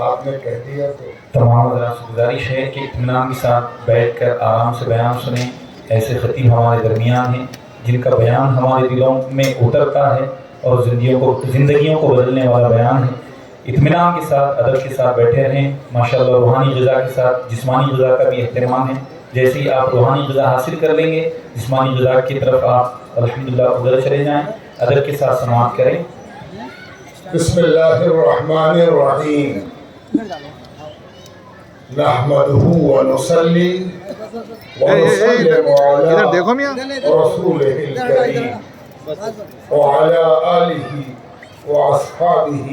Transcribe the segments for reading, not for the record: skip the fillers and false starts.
آپ نے کہہ دیا تو تمام حضرات سے گزارش ہے کہ اطمینان کے ساتھ بیٹھ کر آرام سے بیان سنیں۔ ایسے خطیب ہمارے درمیان ہیں جن کا بیان ہمارے دلوں میں اترتا ہے اور زندگیوں کو بدلنے والا بیان ہے۔ اطمینان کے ساتھ ادب کے ساتھ بیٹھے رہیں۔ ماشاءاللہ روحانی غذا کے ساتھ جسمانی غذا کا بھی اہتمام ہے۔ جیسے ہی آپ روحانی غذا حاصل کر لیں گے جسمانی غذا کی طرف آپ الحمدللہ ادھر چلے جائیں۔ ادب کے ساتھ سماعت کریں۔ بسم اللہ الرحمن الرحیم نحمده ونصلي ونسلم على رسوله الكريم وعلى آله وأصحابه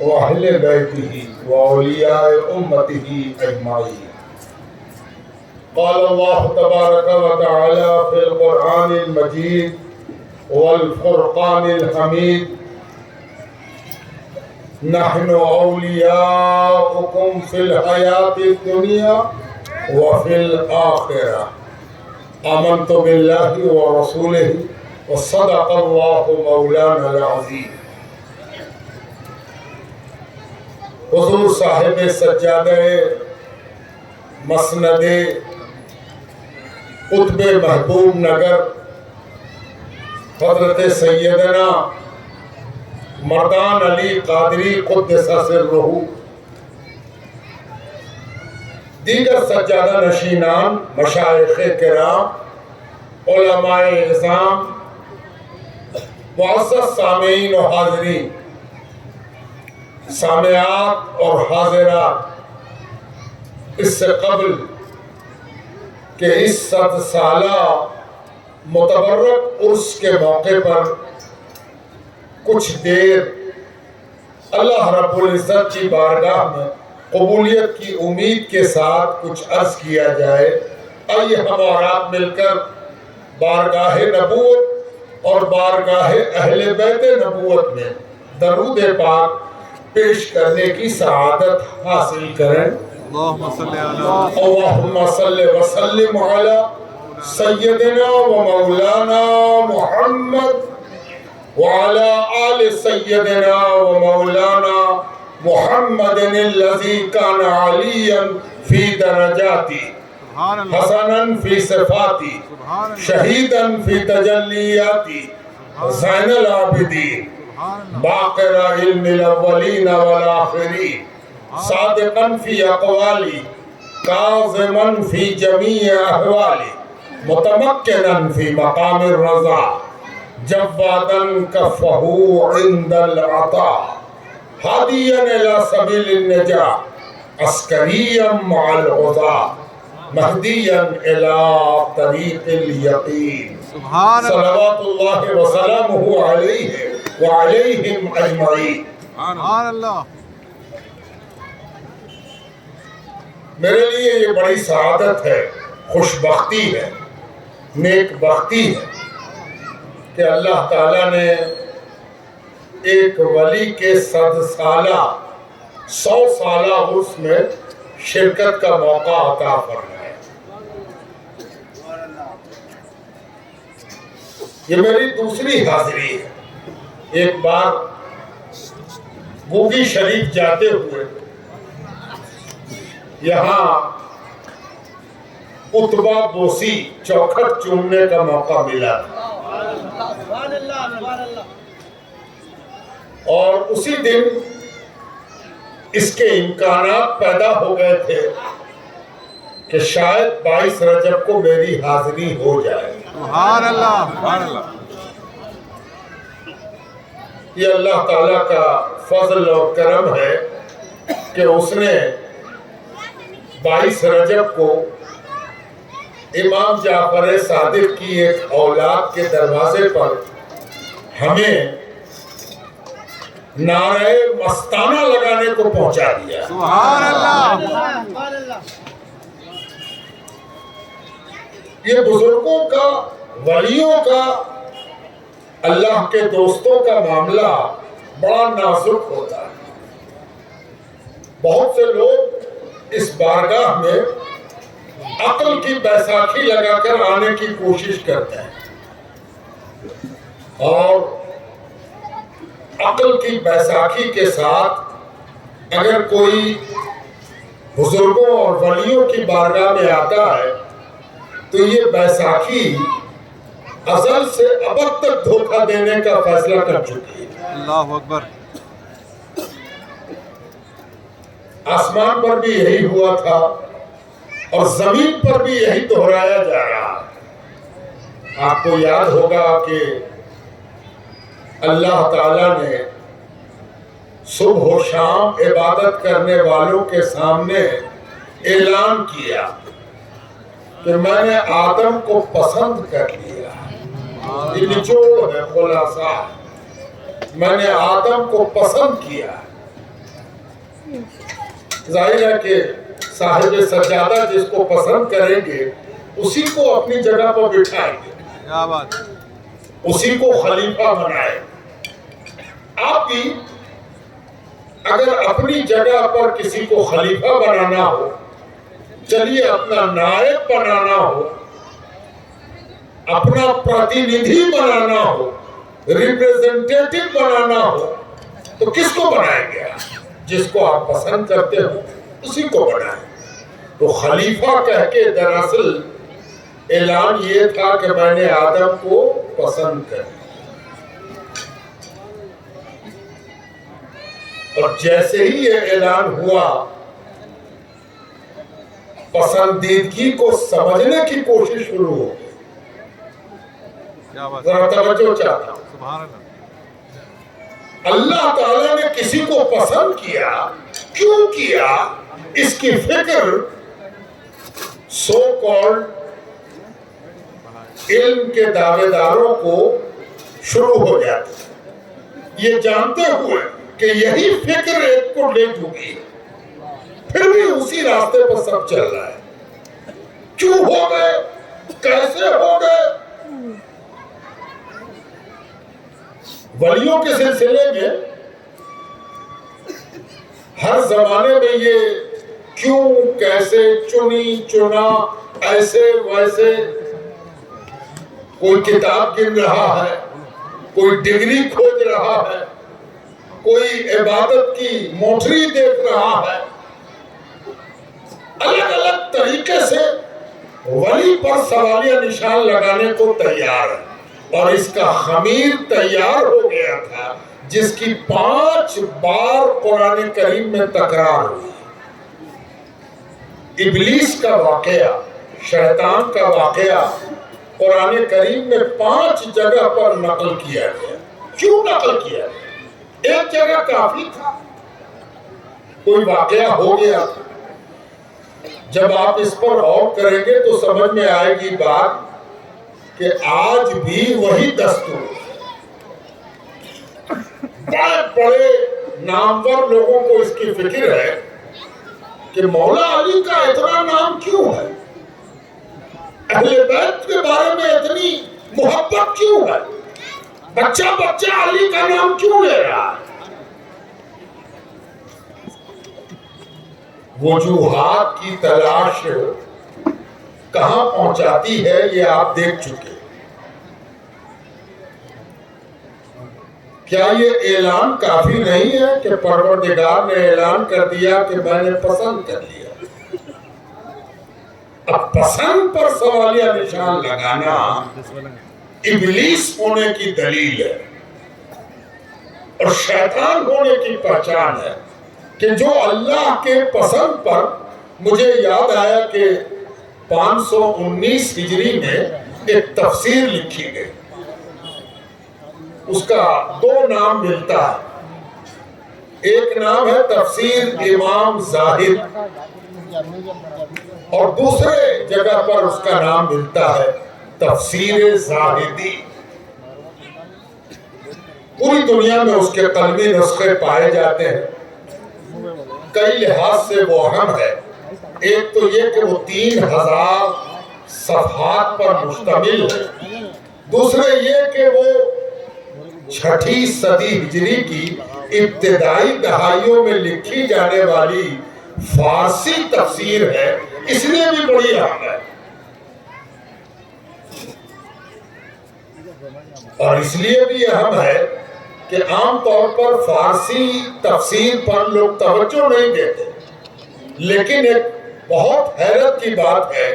وأهل بيته وأولياء أمته أجمعين۔ قال الله تبارك وتعالى في القرآن المجيد والفرقان الحميد نحن أولياؤكم في الحياة الدنيا وفي الآخرة آمنت بالله ورسوله وصدق الله مولانا العظيم۔ حضور صاحب سجادہ مسند قطب محبوب نگر حضرت سیدنا مردان علی قادری قدس سرہ، دیگر سجادہ نشینان، مشائخ کرام، علماء اعظام، معزز سامعین و حاضرین، سامعات اور حاضرات، اس سے قبل کہ اس 100 سالہ متبرک عرس کے موقع پر کچھ دیر اللہ رب العزت کی بارگاہ میں قبولیت کی امید کے ساتھ کچھ عرض کیا جائے، آئیے ہم اور آپ مل کر بارگاہ نبوت اور بارگاہ اہل بیت نبوت میں درود پاک پیش کرنے کی سعادت حاصل کریں۔ اللہم صلی وسلم علی سیدنا و مولانا محمد وعلى آل سيدنا ومولانا محمد الذي كان عليا في درجاتي حسنا في صفاتي شهيدا في تجلياتي زين العابدين باقر علم الأولين والآخرين صادقا في أقوالي كاظما في جميع أحوالي متمكنا في مقام الرضا جوادا كفه عند العطاء هاديا الى سبيل النجاة عسكريا مع العظاء مهديا الى طريق اليقين صلوات الله وسلامه عليه وعليهم اجمعين۔ سبحان اللہ۔ میرے لیے یہ بڑی سعادت ہے، خوش بختی ہے، نیک بختی ہے کہ اللہ تعالیٰ نے ایک ولی کے 100 سالہ عرس میں شرکت کا موقع عطا فرمایا۔ یہ میری دوسری حاضری ہے۔ ایک بار بوگی شریف جاتے ہوئے یہاں اتبا بوسی چوکھٹ چومنے کا موقع ملا تھا، اور اسی دن اس کے امکانات پیدا ہو گئے تھے کہ شاید 22 رجب کو میری حاضری ہو جائے۔ سبحان اللہ، سبحان اللہ۔ یہ اللہ تعالیٰ کا فضل اور کرم ہے کہ اس نے 22 رجب کو امام جعفر صادق کی ایک اولاد کے دروازے پر ہمیں نعرہ مستانہ لگانے کو پہنچا دیا۔ سبحان اللہ۔ یہ بزرگوں کا، ولیوں کا، اللہ کے دوستوں کا معاملہ بڑا نازک ہوتا ہے۔ بہت سے لوگ اس بارگاہ میں عقل کی بیساکھی لگا کر آنے کی کوشش کرتے ہیں، اور عقل کی بیساکھی کے ساتھ اگر کوئی بزرگوں اور ولیوں کی بارگاہ میں آتا ہے تو یہ بیساکھی ازل سے ابد تک دھوکہ دینے کا فیصلہ کر چکی ہے۔ اللہ اکبر۔ آسمان پر بھی یہی ہوا تھا اور زمین پر بھی یہی دہرایا جا رہا ہے۔ آپ کو یاد ہوگا کہ اللہ تعالیٰ نے صبح و شام عبادت کرنے والوں کے سامنے اعلان کیا کہ میں نے آدم کو پسند کر لیا۔ یہ نچوڑ ہے، خلاصہ، میں نے آدم کو پسند کیا۔ ظاہر ہے کہ صاحب سجادہ جس کو پسند کریں گے اسی کو اپنی جگہ پر بٹھائیں گے، کیا بات، اسی کو خلیفہ بنائیں۔ آپ بھی اگر اپنی جگہ پر کسی کو خلیفہ بنانا ہو، چلیے اپنا نائب بنانا ہو، اپنا پرتیندھی بنانا ہو، ریپریزنٹیٹو بنانا ہو، تو کس کو بنائیں گے؟ جس کو آپ پسند کرتے ہو اسی کو بنائیں۔ تو خلیفہ کہہ کے دراصل اعلان یہ تھا کہ میں نے آدم کو پسند کر لیا۔ اور جیسے ہی یہ اعلان ہوا، پسندیدگی کو سمجھنے کی کوشش شروع ہو گئی۔ کیا بات، ذرا توجہ چاہتا ہوں۔ سبحان اللہ۔ اللہ تعالیٰ نے کسی کو پسند کیا، کیوں کیا؟ اس کی فکر سو کالڈ علم کے دعوے داروں کو شروع ہو جاتی، یہ جانتے ہوئے کہ یہی فکر ایک کو لے چکی، پھر بھی اسی راستے پر سب چل رہا ہے۔ کیوں ہو گئے؟ کیسے ہو گئے؟ ولیوں کے سلسلے میں ہر زمانے میں یہ کیوں، کیسے، چنی، چنا، ایسے ویسے، کوئی کتاب گن رہا ہے، کوئی ڈگری کھوج رہا ہے، کوئی عبادت کی موٹری دیکھ رہا ہے، الگ الگ طریقے سے ولی پر سوالیہ نشان لگانے کو تیار ہے۔ اور اس کا خمیر تیار ہو گیا تھا جس کی 5 بار قرآن کریم میں تکرار ہوئی۔ ابلیس کا واقعہ، شیطان کا واقعہ قرآن کریم میں 5 جگہ پر نقل کیا گیا۔ کیوں نقل کیا گیا؟ ایک جگہ کافی تھا، کوئی واقعہ ہو گیا تھا۔ جب آپ اس پر غور کریں گے تو سمجھ میں آئے گی بات کہ آج بھی وہی دستور ہے۔ بڑے بڑے نامور لوگوں کو اس کی فکر ہے کہ مولا علی کا اتنا نام کیوں ہے، اہل بیت کے بارے میں اتنی محبت کیوں ہے، بچہ بچہ علی کا نام کیوں لے رہا ہے۔ وجوہات کی تلاش کہاں پہنچاتی ہے یہ آپ دیکھ چکے۔ کیا یہ اعلان کافی نہیں ہے کہ پروردگار نے اعلان کر دیا کہ میں نے پسند کر لیا؟ اب پسند پر سوالیہ نشان لگانا ابلیس ہونے کی دلیل ہے اور شیطان ہونے کی پہچان ہے کہ جو اللہ کے پسند پر، مجھے یاد آیا کہ 519 ہجری میں ایک تفسیر لکھی گئی، اس کا 2 نام ملتا ہے۔ ایک نام ہے تفسیر امام زاہد اور دوسرے جگہ پر اس کا نام ملتا ہے تفسیر زاہدی۔ پوری دنیا میں اس کے قلمی نسخے پائے جاتے ہیں، کئی لحاظ سے وہ اہم ہے۔ ایک تو یہ کہ وہ 3000 صفحات پر مشتمل ہے، دوسرے یہ کہ وہ 6ٹھی صدی ہجری کی ابتدائی دہائیوں میں لکھی جانے والی فارسی تفسیر ہے، اس لیے بھی بڑی اہم ہے۔ اور اس لیے بھی اہم ہے کہ عام طور پر فارسی تفسیر پر لوگ توجہ نہیں دیتے، لیکن ایک بہت حیرت کی بات ہے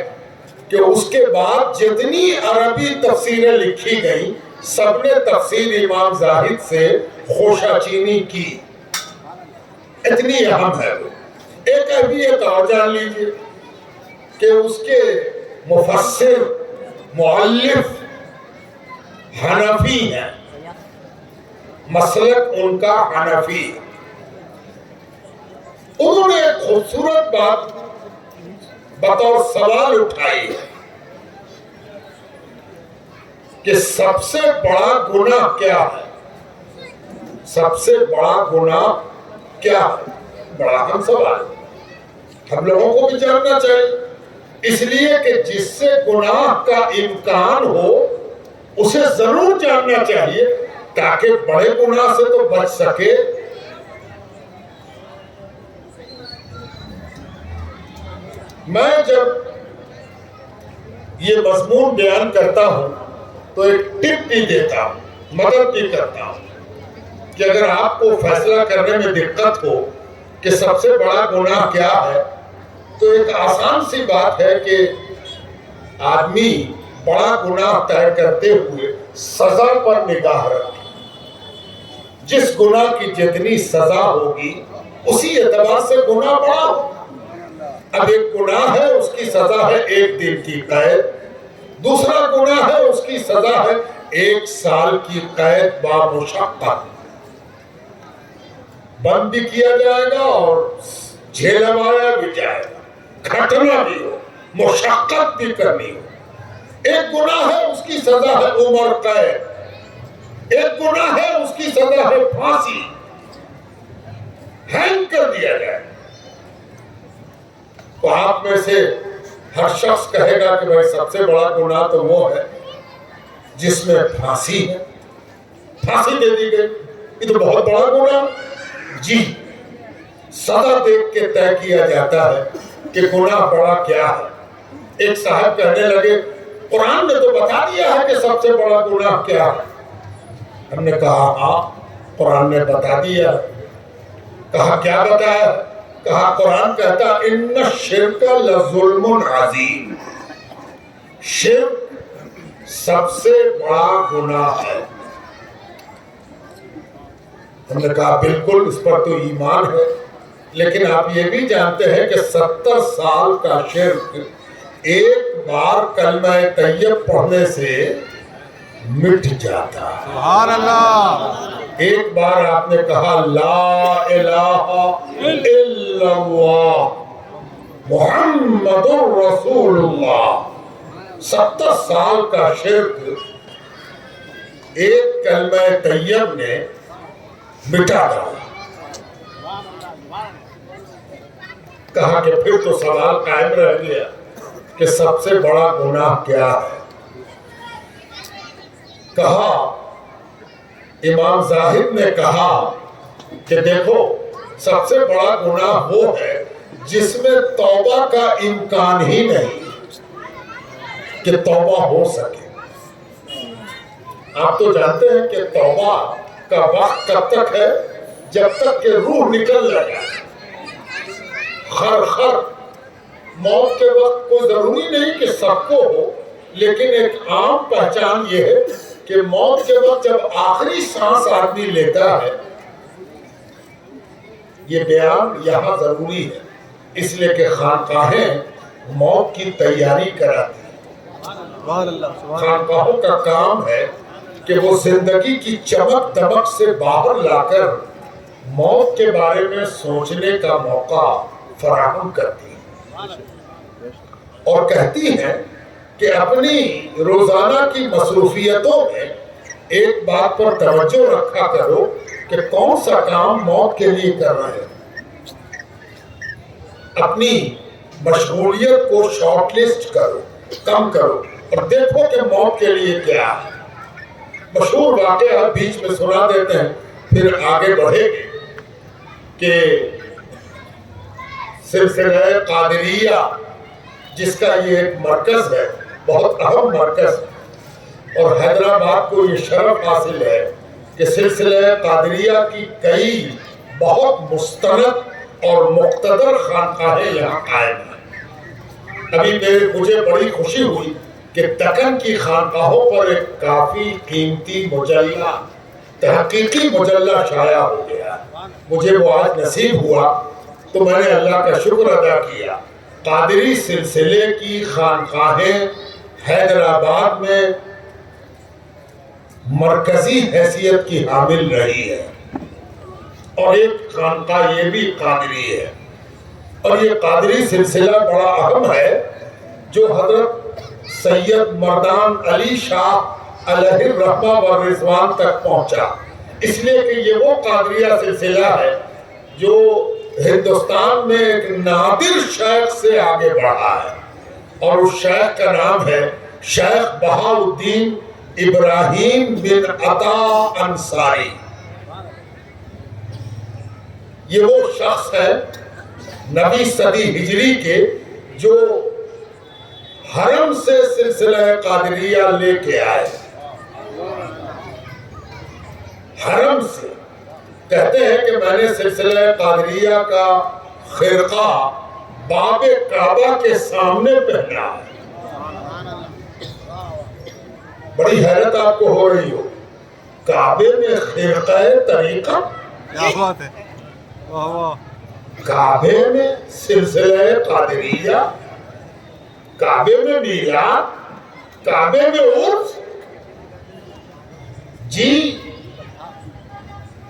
کہ اس کے بعد جتنی عربی تفسیریں لکھی گئیں سب نے تفسیر امام زاہد سے خوشہ چینی کی، اتنی اہم ہے وہ۔ ایک اہمیت اور جان لیجئے کہ اس کے مفسر مؤلف حنفی ہیں، مسلک ان کا حنفی ہے۔ انہوں نے ایک خوبصورت بات بطور سوال اٹھائی ہے کہ سب سے بڑا گناہ کیا ہے؟ سب سے بڑا گناہ کیا ہے؟ بڑا اہم سوال ہے، ہم لوگوں کو بھی جاننا چاہیے، اس لیے کہ جس سے گناہ کا امکان ہو اسے ضرور جاننا چاہیے تاکہ بڑے گناہ سے تو بچ سکے۔ میں جب یہ مضمون بیان کرتا ہوں تو ایک ٹپ بھی دیتا ہوں، مدد بھی کرتا ہوں کہ اگر آپ کو فیصلہ کرنے میں دقت ہو کہ سب سے بڑا گناہ کیا ہے تو ایک آسان سی بات ہے کہ آدمی بڑا گناہ طے کرتے ہوئے سزا پر نگاہ رکھے، جس گناہ کی جتنی سزا ہوگی اسی اعتبار سے گناہ بڑا ہو۔ اب ایک گناہ ہے اس کی سزا ہے 1 دن کی قید، دوسرا گناہ ہے اس کی سزا ہے 1 سال کی قید بامشقت، بند بھی کیا جائے گا اور جھیلوایا بھی جائے گا، کھٹنا بھی ہو، مشقت بھی کرنی ہو۔ ایک گناہ ہے اس کی سزا ہے عمر قید، ایک گناہ ہے اس کی سزا ہے پھانسی، ہینگ کر دیا جائے۔ تو آپ میں سے ہر شخص کہے گا کہ بھائی سب سے بڑا گناہ تو وہ ہے جس میں پھانسی ہے، پھانسی دے دی گئی، یہ تو بہت بڑا گناہ۔ جی، سزا دیکھ کے طے کیا جاتا ہے کہ گناہ بڑا کیا ہے۔ ایک صاحب کہنے لگے قرآن نے تو بتا دیا ہے کہ سب سے بڑا گناہ کیا ہے۔ ہم نے کہا ہاں قرآن نے بتا دیا۔ کہا کیا بتایا؟ کہا قرآن کہتا ان الشرک لظلم عظیم، شرک سب سے بڑا گناہ ہے۔ ہم نے کہا بالکل اس پر تو ایمان ہے، لیکن آپ یہ بھی جانتے ہیں کہ 70 سال کا شرک ایک بار کلمہ طیب پڑھنے سے مٹ جاتا ہے۔ سبحان اللہ۔ ایک بار آپ نے کہا لا الہ الا اللہ محمد رسول اللہ، 70 سال کا شرک ایک کلمہ طیب نے مٹا ڈالا۔ کہا کہ پھر تو سوال قائم رہ گیا کہ سب سے بڑا گناہ کیا ہے؟ کہا امام زاہد نے کہا کہ دیکھو سب سے بڑا گناہ وہ ہے جس میں توبہ کا امکان ہی نہیں کہ توبہ ہو سکے۔ آپ تو جانتے ہیں کہ توبہ کا وقت کب تک ہے؟ جب تک کہ روح نکل لگا۔ خر موت کے وقت کو ضروری نہیں کہ سب کو ہو، لیکن ایک عام پہچان یہ ہے کہ موت کے وقت جب آخری سانس آدمی لیتا ہے، یہ بیان یہاں ضروری ہے اس لیے کہ خانقاہیں موت کی تیاری کراتی ہیں۔ خانقاہوں کا کام ہے کہ وہ زندگی کی چمک دمک سے باہر لا کر موت کے بارے میں سوچنے کا موقع فراہم کرتی ہیں، اور کہتی ہیں کہ اپنی روزانہ کی مصروفیتوں میں ایک بات پر توجہ رکھا کرو کہ کون سا کام موت کے لیے کر رہے ہیں۔ اپنی مشغولیت کو شارٹ لسٹ کرو، کم کرو، اور دیکھو کہ موت کے لیے کیا ہے۔ مشہور واقعہ بیچ میں سنا دیتے ہیں پھر آگے بڑھے گے کہ سلسلہ قادریہ جس کا یہ ایک مرکز ہے، بہت اہم مرکز ہے، اور حیدرآباد کو یہ شرف حاصل ہے کہ سلسلہ قادریہ کی کئی بہت مستند اور مقتدر خانقاہیں یہاں قائم ہیں۔ ابھی مجھے بڑی خوشی ہوئی کہ دکن کی خانقاہوں پر ایک کافی قیمتی مجلہ، تحقیقی مجلہ شائع ہو گیا۔ مجھے وہ آج نصیب ہوا تو میں نے اللہ کا شکر ادا کیا۔ قادری سلسلے کی خانقاہیں حیدرآباد میں مرکزی حیثیت کی حامل رہی ہے، اور ایک خانقاہ یہ بھی قادری ہے، اور یہ قادری سلسلہ بڑا اہم ہے جو حضرت سید مردان علی شاہ علیہ الرحمہ والرضوان تک پہنچا، اس لیے کہ یہ وہ قادریہ سلسلہ ہے جو ہندوستان میں ایک نادر شیخ سے آگے بڑھا ہے، اور اس شیخ کا نام ہے شیخ بہاؤالدین ابراہیم بن عطا انصاری۔ یہ وہ شخص ہے 9ویں صدی ہجری کے جو حرم سے سلسلہ قادریہ لے کے آئے۔ حرم سے کہتے ہیں کہ میں نے سلسلہ قادریہ کا خرقہ باب کعبہ کے سامنے پہنا ہے۔ بڑی حیرت آپ کو ہو رہی ہو، کعبے میں خرقہ طریقہ، کیا بات ہے، واہ واہ، کعبے میں سلسلہ قادریہ، کعبے میں میلاد، کعبے میں عرس۔ جی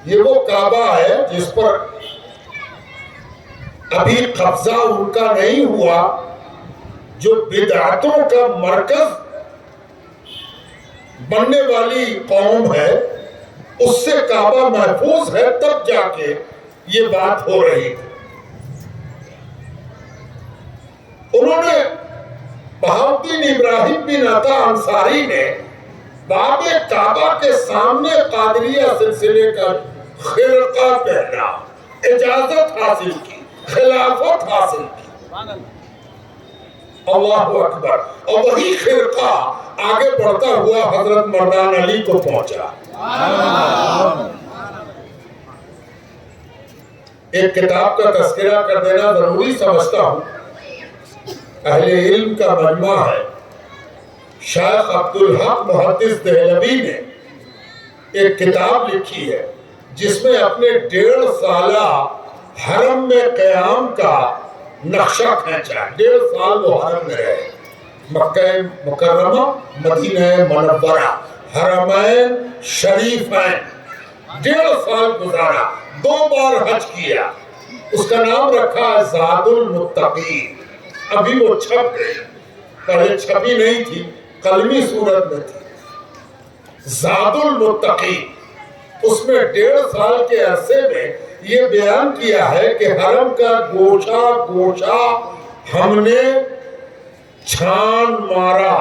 یہ وہ کعبہ ہے جس پر ابھی قبضہ ان کا نہیں ہوا، جو بدعتوں کا مرکز بننے والی قوم ہے، اس سے کعبہ محفوظ ہے، تب جا کے یہ بات ہو رہی تھی۔ انہوں نے بہاؤالدین ابراہیم بن عطا انصاری نے باب کعبہ کے سامنے قادریہ سلسلے کا خرقہ پہنا، اجازت حاصل کی، خلافت حاصل کی۔ اللہ اکبر۔ اور وہی خرقہ آگے بڑھتا ہوا حضرت مردان علی کو پہنچا۔ ایک کتاب کا تذکرہ کر دینا ضروری سمجھتا ہوں، اہل علم کا مجمع ہے، شیخ عبدالحق محدث دہلوی نے ایک کتاب لکھی ہے جس میں اپنے 1.5 سالہ حرم میں قیام کا نقشہ کھینچا۔ 1.5 سال وہ حرم میں رہے، مکہ مکرمہ، مدینہ منورہ، حرمین شریفین، 1.5 سال گزارا، 2 بار حج کیا۔ اس کا نام رکھا زاد المتقین۔ ابھی وہ چھپ گئی، پہلے چھپی نہیں تھی، قلمی صورت میں تھی، زاد المتقین۔ اس میں 1.5 سال کے عرصے میں یہ بیان کیا ہے کہ حرم کا گوشہ گوشہ ہم نے چھان مارا،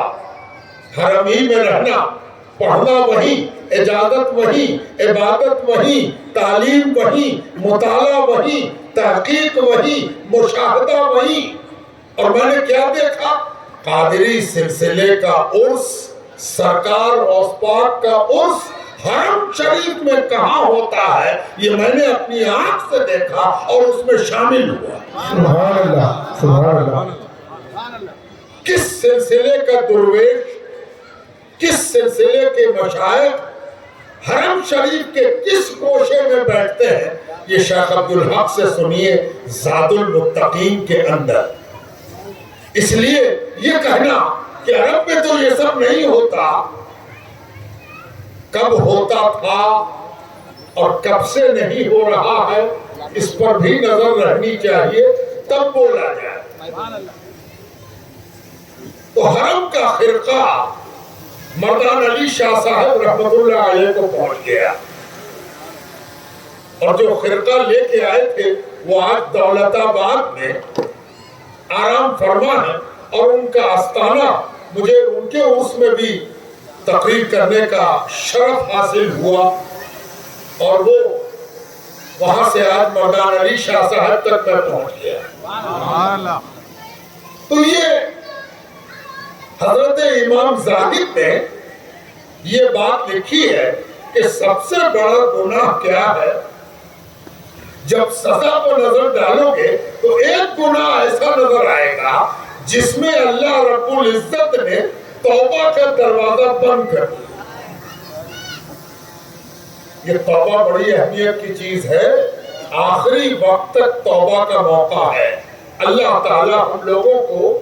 حرم ہی میں رہنا، پڑھنا وہی، اجازت وہی، عبادت وہی، تعلیم وہی، مطالعہ وہی، تحقیق وہی، مشاہدہ وہی۔ اور میں نے کیا دیکھا؟ قادری سلسلے کا عرس، سرکار غوث پاک کا عرس حرم شریف میں کہاں ہوتا ہے، یہ میں نے اپنی آنکھ سے دیکھا اور اس میں شامل ہوا۔ سبحان اللہ، سبحان اللہ۔ کس سلسلے کا درویش، کس سلسلے کے مشائخ حرم شریف کے کس گوشے میں بیٹھتے ہیں، یہ شیخ عبدالحق سے سنیے زاد المتقین کے اندر۔ اس لیے یہ کہنا کہ عرب میں تو یہ سب نہیں ہوتا، کب ہوتا تھا اور کب سے نہیں ہو رہا ہے، اس پر بھی نظر رہنی چاہیے، تب بولا جائے۔ تو حرم کا خرقہ مردان علی شاہ صاحب رحمت اللہ علیہ کو پہنچ گیا، اور جو خرقہ لے کے آئے تھے وہ آج دولت آباد میں آرام فرما ہے، اور ان کا آستانہ مجھے ان کے عرس میں بھی تقریر کرنے کا شرف حاصل ہوا، اور وہ وہاں سے آج مردان علی شاہ صاحب تک میں پہنچ گیا۔ تو یہ حضرت امام زاہد نے یہ بات لکھی ہے کہ سب سے بڑا گناہ کیا ہے؟ جب سزا پر نظر ڈالو گے تو ایک گناہ ایسا نظر آئے گا جس میں اللہ رب العزت نے توبہ کا دروازہ بند کر دیا۔ یہ توبہ بڑی اہمیت کی چیز ہے، آخری وقت تک توبہ کا موقع ہے۔ اللہ تعالی ہم لوگوں کو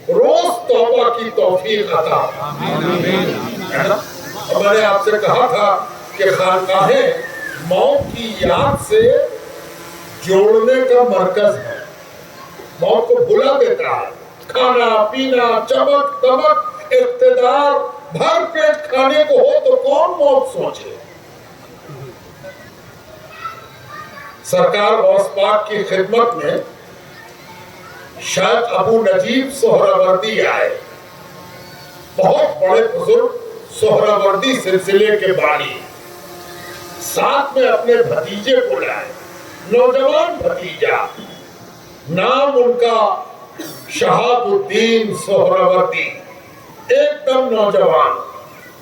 روز توبہ کی توفیق عطا فرمائے۔ اور میں نے آپ سے کہا تھا کہ خانقاہیں موت کی یاد سے جوڑنے کا مرکز ہے، موت کو بھلا دیتا ہے۔ کھانا پینا، چمک دمک، اقتدار، بھر پیٹ کھانے کو ہو تو کون موت سوچے؟ سرکار غوث پاک کی خدمت میں شیخ ابو نجیب سہروردی آئے، بہت بڑے بزرگ سہروردی سلسلے کے بانی، ساتھ میں اپنے بھتیجے کو لائے، نوجوان بھتیجا، نام ان کا شہاب الدین سہروردی، ایک دم نوجوان،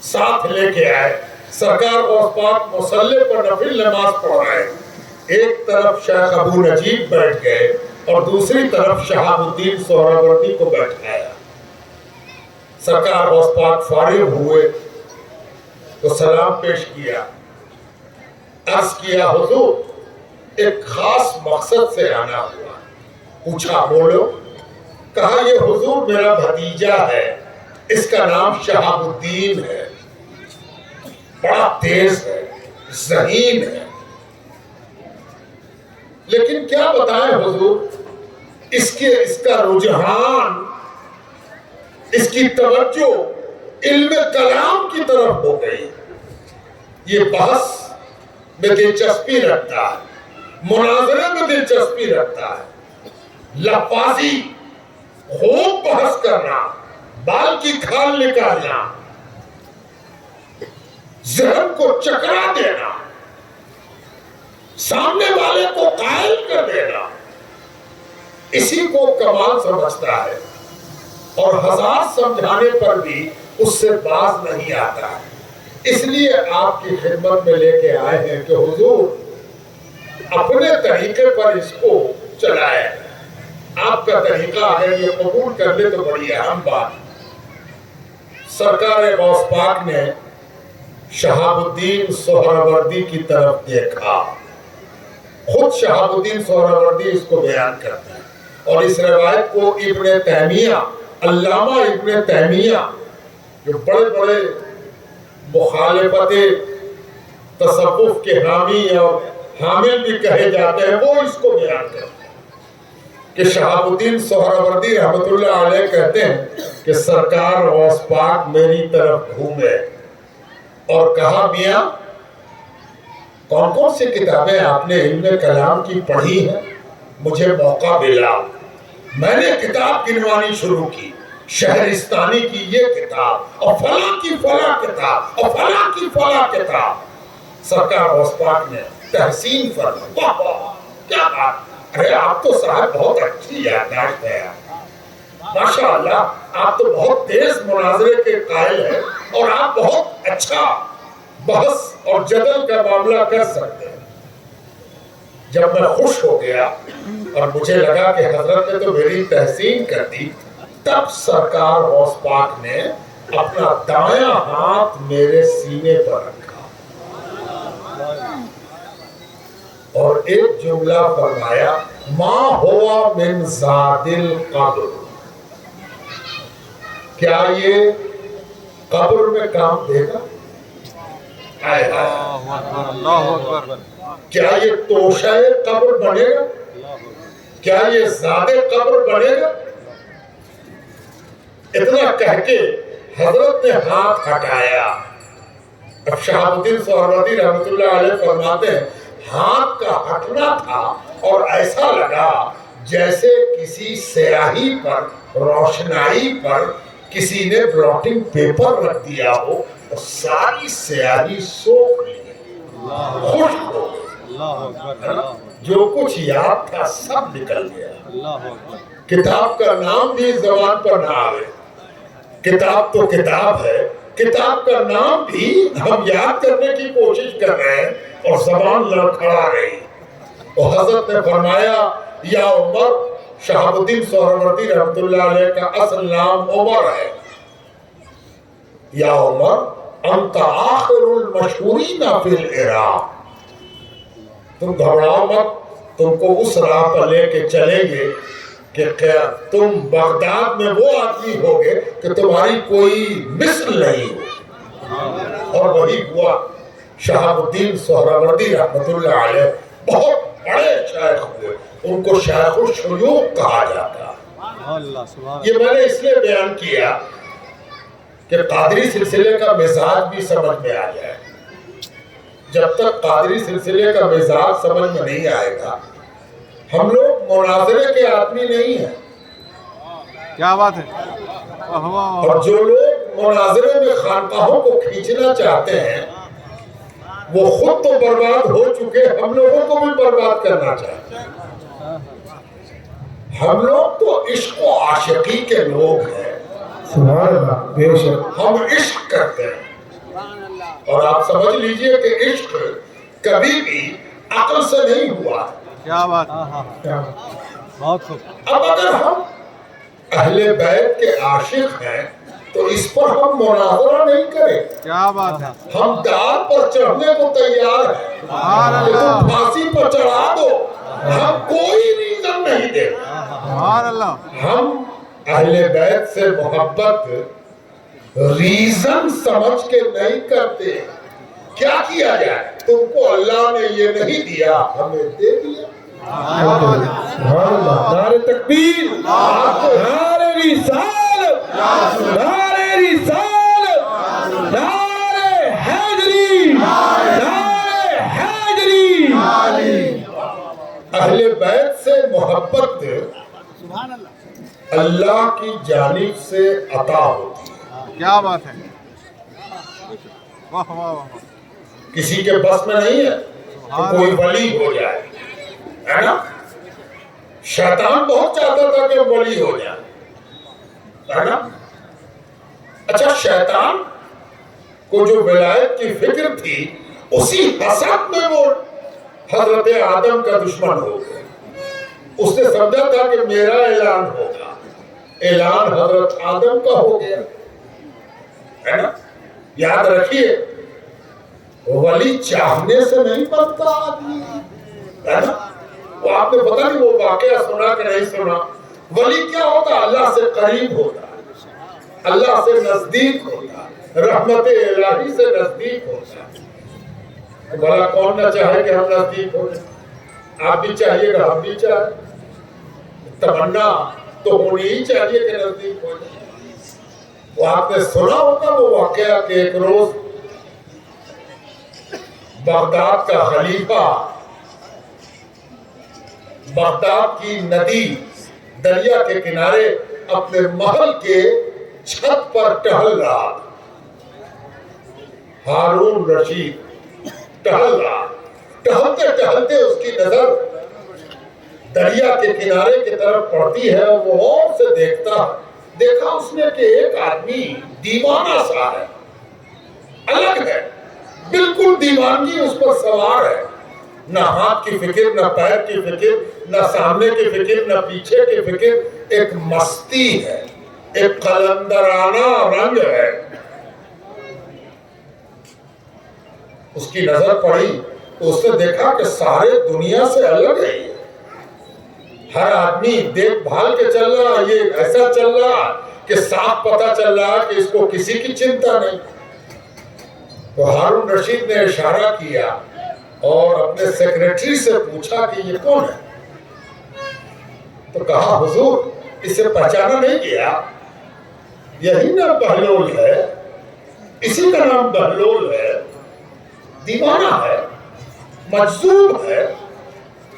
ساتھ لے کے آئے۔ سرکار غوث پاک مصلی پر نفل نماز پڑھ رہے، ایک طرف شیخ ابو نجیب بیٹھ گئے اور دوسری طرف شہاب الدین سہروردی کو بیٹھایا۔ سرکار غوث پاک فارغ ہوئے تو سلام پیش کیا، عرض کیا حضور ایک خاص مقصد سے آنا ہوا۔ پوچھا بولو؟ کہا یہ حضور میرا بھتیجا ہے، اس کا نام شہاب الدین ہے، بڑا تیز ہے، ذہین ہے، لیکن کیا بتائیں حضور، اس کا رجحان، اس کی توجہ علم کلام کی طرف ہو گئی، یہ بحث میں دلچسپی رکھتا ہے، مناظرے میں دلچسپی رکھتا ہے، لفاظی خوب بحث کرنا، بال کی کھال نکالنا، ذہن کو چکرا دینا، سامنے والے کو قائل کر دینا، اسی کو کمال سمجھتا ہے، اور ہزار سمجھانے پر بھی اس سے باز نہیں آتا ہے۔ اس لیے آپ کی خدمت میں لے کے آئے ہیں کہ حضور اپنے طریقے پر اس کو چلائے، آپ کا طریقہ اگر یہ قبول کر لے تو بڑی اہم بات۔ سرکار غوث پاک نے شہاب الدین سہروردی کی طرف دیکھا، خود شہاب الدین سہروردی اس کو بیان کرتا ہے، اور اس روایت کو ابن تیمیہ، علامہ ابن تیمیہ جو بڑے بڑے مخالفت تصوف کے حامی اور حامل بھی کہے جاتے ہیں، وہ اس کو بیان کرتے ہیں کہ شہاب الدین سہروردی رحمت اللہ علیہ کہتے ہیں کہ سرکار غوث پاک میری طرف گھومے اور کہا میاں کون کون سی کتابیں آپ نے علم کلام کی پڑھی ہیں؟ مجھے موقع ملا، میں نے کتاب گنوانی شروع کی، شہرستانی کی یہ کتاب اور فلاں کی فلاں کتاب اور فلاں کی فلاں کتاب۔ سرکار غوث پاک نے تحسین فرمائی، واہ واہ کیا بات، ارے آپ تو صاحب بہت اچھی یادداشت ہے، ماشاءاللہ آپ تو بہت تیز مناظرے کے قائل ہیں اور آپ بہت اچھا بحث اور جدل کا معاملہ کر سکتے ہیں۔ جب میں خوش ہو گیا اور مجھے لگا کہ حضرت نے تو میری تحسین کر دی، تب سرکار غوث پاک نے اپنا دایاں ہاتھ میرے سینے پر رکھا اور ایک جملہ فرمایا، ما ہوا من زاد القبر، کیا یہ قبر میں کام دے گا؟ اللہ اکبر، کیا یہ توشہ قبر بنے گا؟ کیا یہ زاد قبر بنے گا؟ اتنا کہہ کے حضرت نے ہاتھ ہٹایا۔ اب شہاب الدین سہروردی رحمت اللہ علیہ فرماتے ہیں ہاتھ کا ہٹنا تھا اور ایسا لگا جیسے کسی سیاہی پر، روشنائی پر کسی نے بلاٹنگ پیپر رکھ دیا ہو اور ساری سیاہی سوکھ لی، خشک ہو گئی، جو کچھ یاد تھا سب نکل گیا۔ کتاب کا نام بھی زبان پر نہ آئے، کتاب تو کتاب ہے کتاب کا نام بھی ہم یاد کرنے کی کوشش کر رہے ہیں اور زبان لڑکھڑا رہی. اور حضرت نے فرمایا یا عمر، شہاب الدین سہروردی رحمۃ اللہ علیہ کا اصل نام عمر ہے. یا عمر انت آخر المشہورین فی العراق، تم گھبراؤ مت، تم کو اس راہ پر لے کے چلیں گے کہ تم بغداد میں وہ آدمی ہوگے کہ تمہاری کوئی مثل نہیں ہو. اور وہی ہوا. شہاب الدین سہروردی رحمۃ اللہ علیہ بہت بڑے شیخ ہوئے، ان کو شیخ الشیوخ کہا جاتا. یہ میں نے اس لیے بیان کیا کہ قادری سلسلے کا مزاج بھی سمجھ میں آ جائے. جب تک قادری سلسلے کا مزاج سمجھ میں نہیں آئے گا، ہم لوگ مناظرے کے آدمی نہیں ہیں. کیا بات ہے. اور جو لوگ مناظرے میں خانقاہوں کو کھینچنا چاہتے ہیں وہ خود تو برباد ہو چکے، ہم لوگوں کو بھی برباد کرنا چاہتے ہیں. ہم لوگ تو عشق و عاشقی کے لوگ ہیں. سبحان اللہ، بے شک. ہم عشق کرتے ہیں اور آپ سمجھ لیجئے کہ عشق کبھی بھی عقل سے نہیں ہوا. کیا بات. بہت خوب. اب اگر ہم اہل بیت کے عاشق ہیں تو اس پر ہم مناظرہ نہیں کریں. کیا بات ہے. ہم دار پر چڑھنے کو تیار ہیں کہ تم پھانسی پر چڑھا دو، ہم کوئی ریزن نہیں دیں. سبحان اللہ. ہم اہل بیت سے محبت ریزن سمجھ کے نہیں کرتے. کیا کیا جائے؟ تم کو اللہ نے یہ نہیں دیا، ہمیں دے دیا. سبحان اللہ. نعرہ تکبیر، نعرہ رسالت، نعرہ رسالت، نعرہ حیدری، نعرہ حیدری. اہل بیت سے محبت اللہ کی جانب سے عطا ہوتی ہے. کیا بات ہے. واہ واہ واہ. کسی کے بس میں نہیں ہے کہ کوئی ولی ہو جائے، ہے نا. شیطان بہت چاہتا تھا کہ ولی ہو جائے، ہے نا. اچھا، شیطان کو جو ولایت کی فکر تھی اسی حسد میں وہ حضرت آدم کا دشمن ہو گیا. اس نے سمجھا تھا کہ میرا اعلان ہوگا، اعلان حضرت آدم کا ہو گیا، ہے نا. یاد رکھیے، ولی چاہنے سے نہیں بنتا آدمی، ہے نا. وہ آپ نے پتہ نہیں وہ واقعہ سنا کہ نہیں سنا. ولی کیا ہوتا؟ اللہ سے قریب ہوتا، اللہ سے نزدیک ہوتا، رحمت الہی سے نزدیک ہوتا. بھلا کون نہ چاہے کہ ہم نزدیک ہو جائیں؟ آپ بھی چاہیے گا، ہم بھی چاہیں. تمنا تو ہونی ہی چاہیے کہ نزدیک ہو جائے. وہ آپ نے سنا ہوگا وہ واقعہ کہ ایک روز بغداد کا خلیفہ بغداد کی ندی دریا کے کنارے اپنے محل کے چھت پر ٹہل رہا. ہارون رشید ٹہل رہا. ٹہلتے ٹہلتے اس کی نظر دریا کے کنارے کی طرف پڑتی ہے. وہ غور سے دیکھا اس نے کہ ایک آدمی دیوانہ سا ہے، الگ ہے، بالکل دیوانگی اس پر سوار ہے. نہ ہاتھ کی فکر، نہ پیر کی فکر، نہ سامنے کی فکر، نہ پیچھے کی فکر. ایک مستی ہے، ایک قلندرانہ رنگ ہے. اس کی نظر پڑی تو اس نے دیکھا کہ سارے دنیا سے الگ ہے. ہر آدمی دیکھ بھال کے چل رہا، یہ ایسا چل رہا کہ صاف پتہ چل رہا کہ اس کو کسی کی چنتا نہیں. تو ہارون رشید نے اشارہ کیا اور اپنے سیکریٹری سے پوچھا کہ یہ کون ہے. تو کہا حضور اسے پہچانا نہیں گیا، یہی نام بہلول ہے، اسی کا نام بہلول ہے. دیوانہ ہے، مجذوب ہے،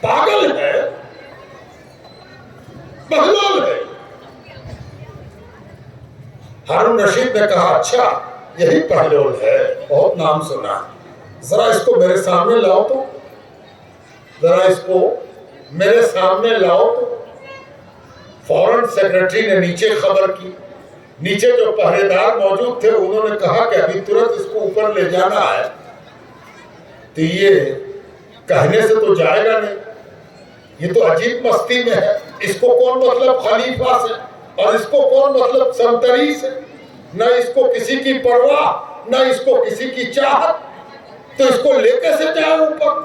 پاگل ہے، بہلول ہے. ہارون رشید نے کہا اچھا یہی بہلول ہے، بہت نام سنا. ذرا اس کو میرے سامنے لاؤ تو، ذرا اس کو میرے سامنے لاؤ تو. فوراً سیکریٹری نے نیچے خبر کی نیچے جو پہرے دار موجود تھے انہوں نے کہا کہ ابھی ترنت اس کو اوپر لے جانا ہے. تو یہ کہنے سے تو جائے گا نہیں, یہ تو عجیب مستی میں ہے. اس کو کون مطلب خلیفہ سے, اور اس کو کون مطلب سنتری سے, نہ اس کو کسی کی پرواہ نہ اس کو کسی کی چاہت, تو اس کو لے کیسے جائے اوپر.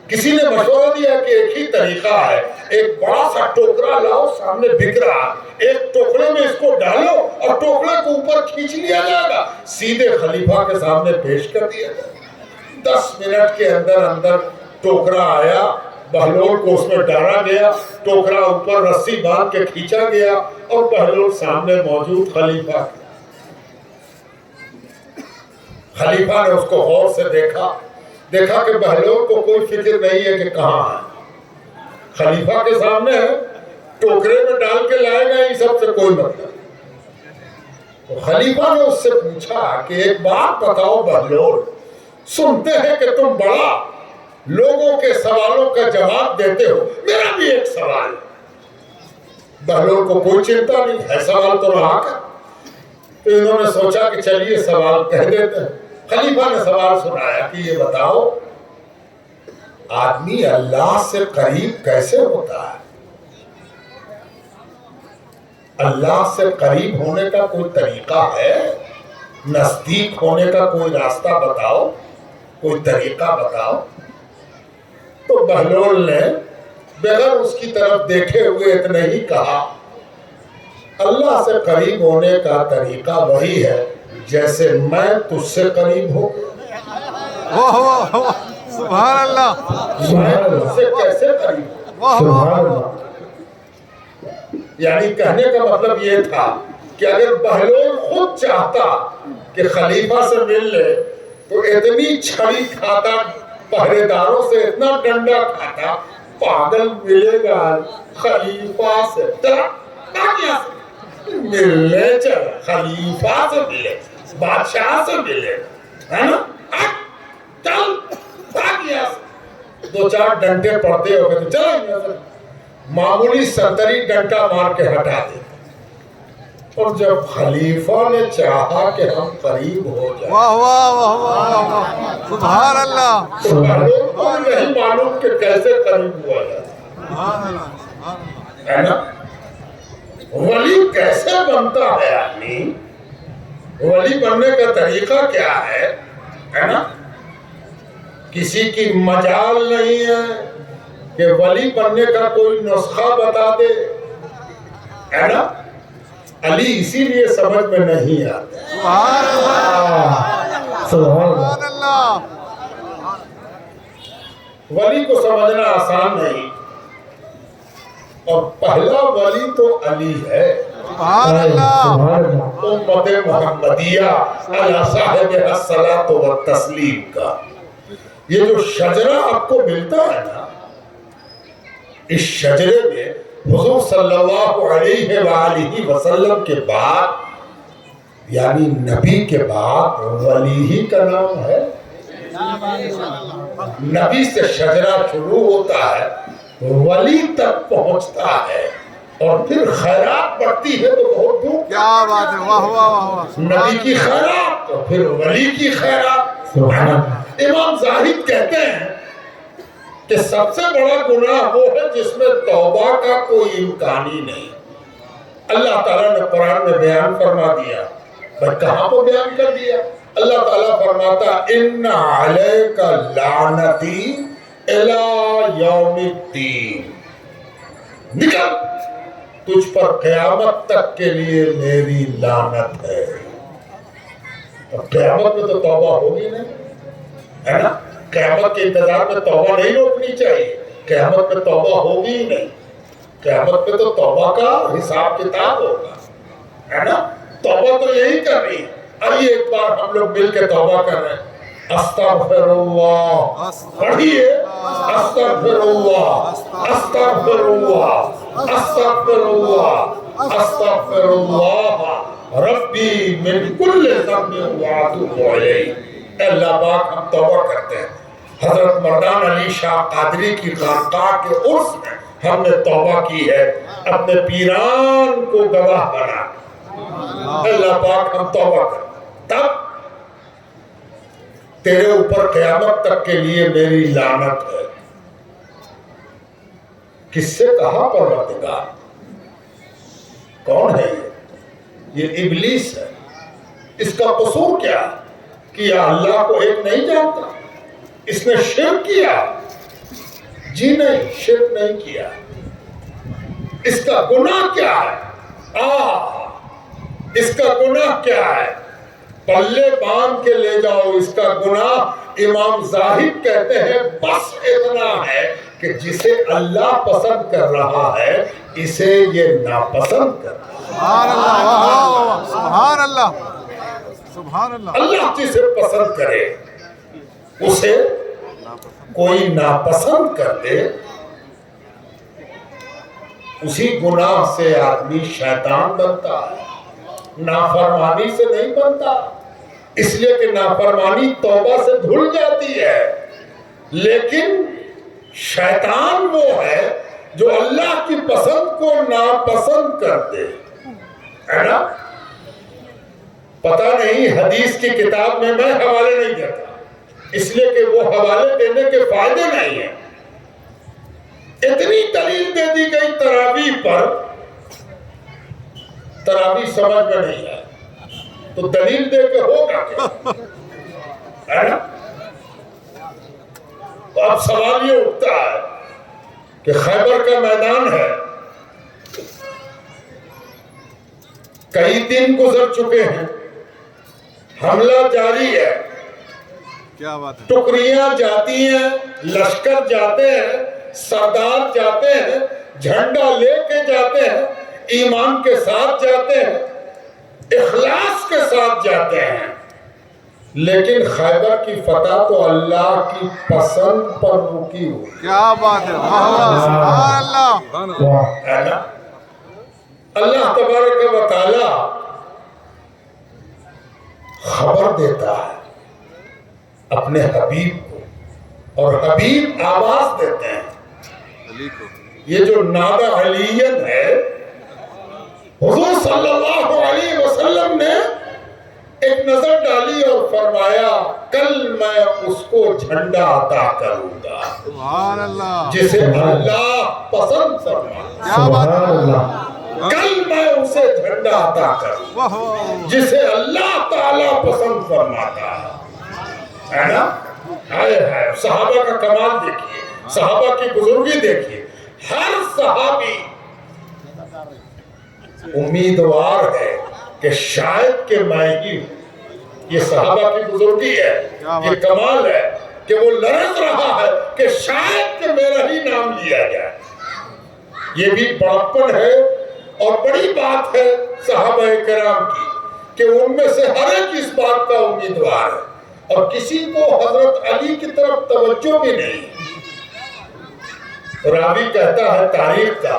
کسی نے مشورہ دیا کہ ایک ہی طریقہ ہے, ایک بڑا سا ٹوکرا لاؤ, سامنے بک رہا, ایک ٹوکرے میں اس کو ڈالو اور ٹوکرے کو اوپر کھینچ لیا جائے گا, سیدھے خلیفہ کے سامنے پیش کر دیا جائے گا. 10 منٹ کے اندر اندر ٹوکرا آیا, بہلول کو اس میں ڈالا گیا, ٹوکرا اوپر رسی باندھ کے کھینچا گیا اور بہلول سامنے موجود خلیفہ. خلیفہ نے اس کو غور سے دیکھا کہ بہلول کو کوئی فکر نہیں ہے کہ کہاں ہے. خلیفہ کے سامنے ہے, ٹوکرے میں ڈال کے لائے گا, یہ سب سے کوئی مطلب. تو خلیفہ نے اس سے پوچھا کہ ایک بات بتاؤ بہلول, سنتے ہیں کہ تم بڑا لوگوں کے سوالوں کا جواب دیتے ہو, میرا بھی ایک سوال. بہلول کو کوئی چنتا نہیں ہے, سوال تو رہا کر. تو انہوں نے سوچا کہ چلیے سوال کہہ دیتے ہیں. خلیفہ نے سوال سنایا کہ یہ بتاؤ, آدمی اللہ سے قریب کیسے ہوتا ہے؟ اللہ سے قریب ہونے کا کوئی طریقہ ہے؟ نزدیک ہونے کا کوئی راستہ بتاؤ, کوئی طریقہ بتاؤ. تو بہلول نے بغیر اس کی طرف دیکھے ہوئے اتنے ہی کہا, اللہ سے قریب ہونے کا طریقہ وہی ہے جیسے میں تجھ سے قریب ہوں. سبحان اللہ, میں تجھ سے کیسے قریب ہوں؟ سبحان اللہ. یعنی کہنے کا مطلب یہ تھا کہ اگر بہلول خود چاہتا کہ خلیفہ سے مل لے تو اتنی چھڑی کھاتا, پہرے داروں سے اتنا ڈنڈا کھاتا, پاگل ملے گا خلیفہ سے, ملنے چل, خلیفہ سے ملے, بادشاہ سے ملے, ہے نا, چل بھاگ یہاں سے. 2-4 ڈنڈے پڑتے ہو گئے تو چلو, معمولی سنتری ڈنڈا مار کے ہٹا دے. اور جب خلیفہ نے چاہا کہ ہم قریب ہو جائیں, واہ واہ واہ واہ واہ, سبحان اللہ, تو بہلول کو نہیں معلوم کہ کیسے قریب ہوا جائے, ہے نا. ولی کیسے بنتا ہے آدمی, ولی بننے کا طریقہ کیا ہے نا. کسی کی مجال نہیں ہے کہ ولی بننے کا کوئی نسخہ بتا دے, ہے نا. علی اسی لیے سمجھ میں نہیں آتے. سبحان اللہ. ولی کو سمجھنا آسان نہیں, اور پہلا ولی تو علی ہے. سبحان اللہ. امت محمدیہ علی صاحب الصلاۃ والتسلیم کا یہ جو شجرہ آپ کو ملتا ہے نا, اس شجرے میں حضور صلی اللہ علیہ وآلہ وسلم کے بعد یعنی نبی کے بعد ولی ہی کا نام ہے. نبی سے شجرہ شروع ہوتا ہے, ولی تک پہنچتا ہے, اور پھر خیرات بڑھتی ہے تو بہت دور. کیا بات ہے, واہ واہ واہ. نبی کی خیرات تو پھر ولی کی خیرات. امام زاہد کہتے ہیں کہ سب سے بڑا گناہ وہ ہے جس میں توبہ کا کوئی امکان ہی نہیں. اللہ تعالیٰ نے قرآن میں بیان فرما دیا, بھائی کہاں کو بیان کر دیا؟ اللہ تعالیٰ فرماتا ان علیک لعنتی الی یوم الدین, نکل, تجھ پر قیامت تک کے لیے میری لعنت ہے. اور قیامت میں تو توبہ ہوگی نہیں, ہے نا. قیامت کے انتظار میں توبہ نہیں روکنی چاہیے, قیامت میں توبہ ہوگی ہی نہیں. قیامت میں تو توبہ کا حساب کتاب ہوگا, ہے نا. توبہ تو یہی کرنی ہے. آئیے ایک بار ہم لوگ مل کے توبہ کر رہے ہیں. استغفر اللہ, پڑھیے, استغفر اللہ, استغفر اللہ, استغفر اللہ, استغفر اللہ ربی من کل ذنب واتوب الیہ. اللہ پاک ہم توبہ کرتے ہیں. حضرت مردان علی شاہ قادری کی خانقاہ کے عرس میں ہم نے توبہ کی ہے, اپنے پیران کو گواہ بنا. اللہ پاک ہم توبہ کر، تب تیرے اوپر قیامت تک کے لیے میری لعنت ہے۔ کس سے کہا پروردگار؟ کون ہے یہ ابلیس ہے۔ اس کا قصور کیا کہ یا اللہ کو ایک نہیں جانتا؟ اس نے شرک کیا؟ جی نہیں، شرک نہیں کیا۔ اس کا گناہ کیا ہے؟ اس کا گناہ کیا ہے؟ پلے باندھ کے لے جاؤ اس کا گناہ۔ امام زاہد کہتے ہیں بس اتنا ہے کہ جسے اللہ پسند کر رہا ہے اسے یہ ناپسند کر رہا ہے۔ سبحان اللہ، واہ واہ واہ، سبحان اللہ، سبحان اللہ۔ اللہ جسے پسند کرے اسے کوئی ناپسند کر دے، اسی گناہ سے آدمی شیطان بنتا ہے، نافرمانی سے نہیں بنتا۔ اس لیے کہ نافرمانی توبہ سے دھل جاتی ہے، لیکن شیطان وہ ہے جو اللہ کی پسند کو ناپسند کر دے، ہے نا؟ پتہ نہیں حدیث کی کتاب میں حوالے نہیں دیتا، اس لیے کہ وہ حوالے دینے کے فائدے نہیں ہیں۔ اتنی دلیل دے دی گئی تراویح پر، تراویح سمجھ میں نہیں آئی تو دلیل دے کے ہوگا کیا؟ ہے نا؟ تو اب سوال یہ اٹھتا ہے کہ خیبر کا میدان ہے، کئی دن گزر چکے ہیں، حملہ جاری ہے، کیا بات ہے، ٹکریاں جاتی ہیں، لشکر جاتے ہیں، سردار جاتے ہیں، جھنڈا لے کے جاتے ہیں، ایمان کے ساتھ جاتے ہیں، اخلاص کے ساتھ جاتے ہیں، لیکن خیبر کی فتح تو اللہ کی پسند پر رکی ہوئی کیا بات ہے، واہ واہ، سبحان اللہ۔ ہے نا؟ اللہ تبارک و تعالی خبر دیتا ہے اپنے حبیب کو، اور حبیب آواز دیتے ہیں۔ علی کو یہ جو نادہ علیین ہے، حضور صلی اللہ علیہ وسلم نے ایک نظر ڈالی اور فرمایا کل میں اس کو جھنڈا عطا کروں گا سبحان اللہ، جسے اللہ پسند فرماتا کیا بات ہے، اللہ، کل میں اسے جھنڈا عطا کروں گا واہ واہ، جسے اللہ تعالیٰ پسند فرماتا ہے نا؟ ہے صحابہ کا کمال دیکھیے، صحابہ کی بزرگی دیکھیے، ہر صحابی امیدوار ہے کہ شاید کہ میں ہی ہوں۔ یہ صحابہ کی بزرگی ہے، یہ کمال ہے کہ وہ لرز رہا ہے کہ شاید کہ میرا ہی نام لیا جائے۔ یہ بھی بڑپن ہے اور بڑی بات ہے صحابہ کرام کی کہ ان میں سے ہر ایک اس بات کا امیدوار ہے، اور کسی کو حضرت علی کی طرف توجہ بھی نہیں۔ راوی کہتا ہے تاریخ کا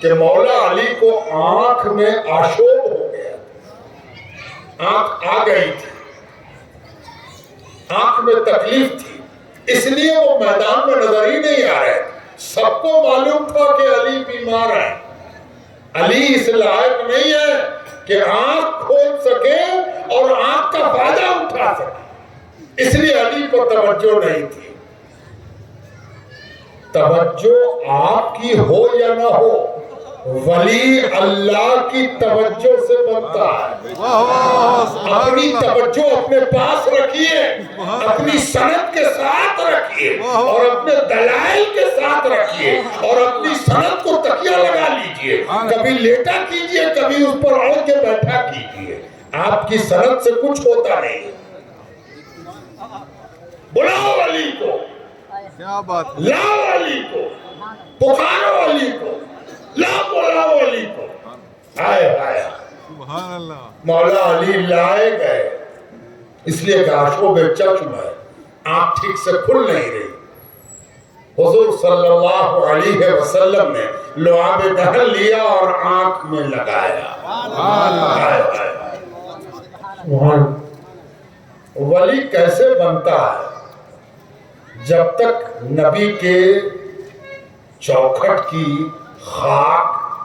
کہ مولا علی کو آنکھ میں آشوب ہو گیا، آنکھ آ گئی تھی، آنکھ میں تکلیف تھی، اس لیے وہ میدان میں نظر ہی نہیں آ رہے۔ سب کو معلوم تھا کہ علی بیمار ہے، علی اس لائق نہیں ہے کہ آنکھ کھول سکے اور آنکھ کا فائدہ اٹھا سکے، اس لیے علی کو توجہ نہیں تھی۔ توجہ آپ کی ہو یا نہ ہو، ولی اللہ کی توجہ سے بنتا ہے۔ واہ واہ، سبحان اپنی اللہ، توجہ اپنے پاس رکھیے، اپنی سند کے ساتھ رکھیے، اور اپنے دلائل کے ساتھ رکھیے، اور اپنی سند کو تکیہ لگا لیجئے، کبھی لیٹا کیجئے، کبھی اس پر اڑ کے بیٹھا کیجئے، آپ کی سند سے کچھ ہوتا نہیں۔ بلاؤ علی کو، کیا بات ہے، لاؤ علی کو، پکارو علی کو، بلاؤ علی کو۔ آئے آئے سبحان اللہ، مولا علی لائے گئے، اس لیے کہ آشوب چشم ہے، آنکھ ٹھیک سے کھل نہیں رہی۔ حضور صلی اللہ علیہ وسلم نے لعاب دہن لیا اور آنکھ میں لگایا۔ آئے آئے ولی کیسے بنتا ہے؟ جب تک نبی کے چوکھٹ کی خاک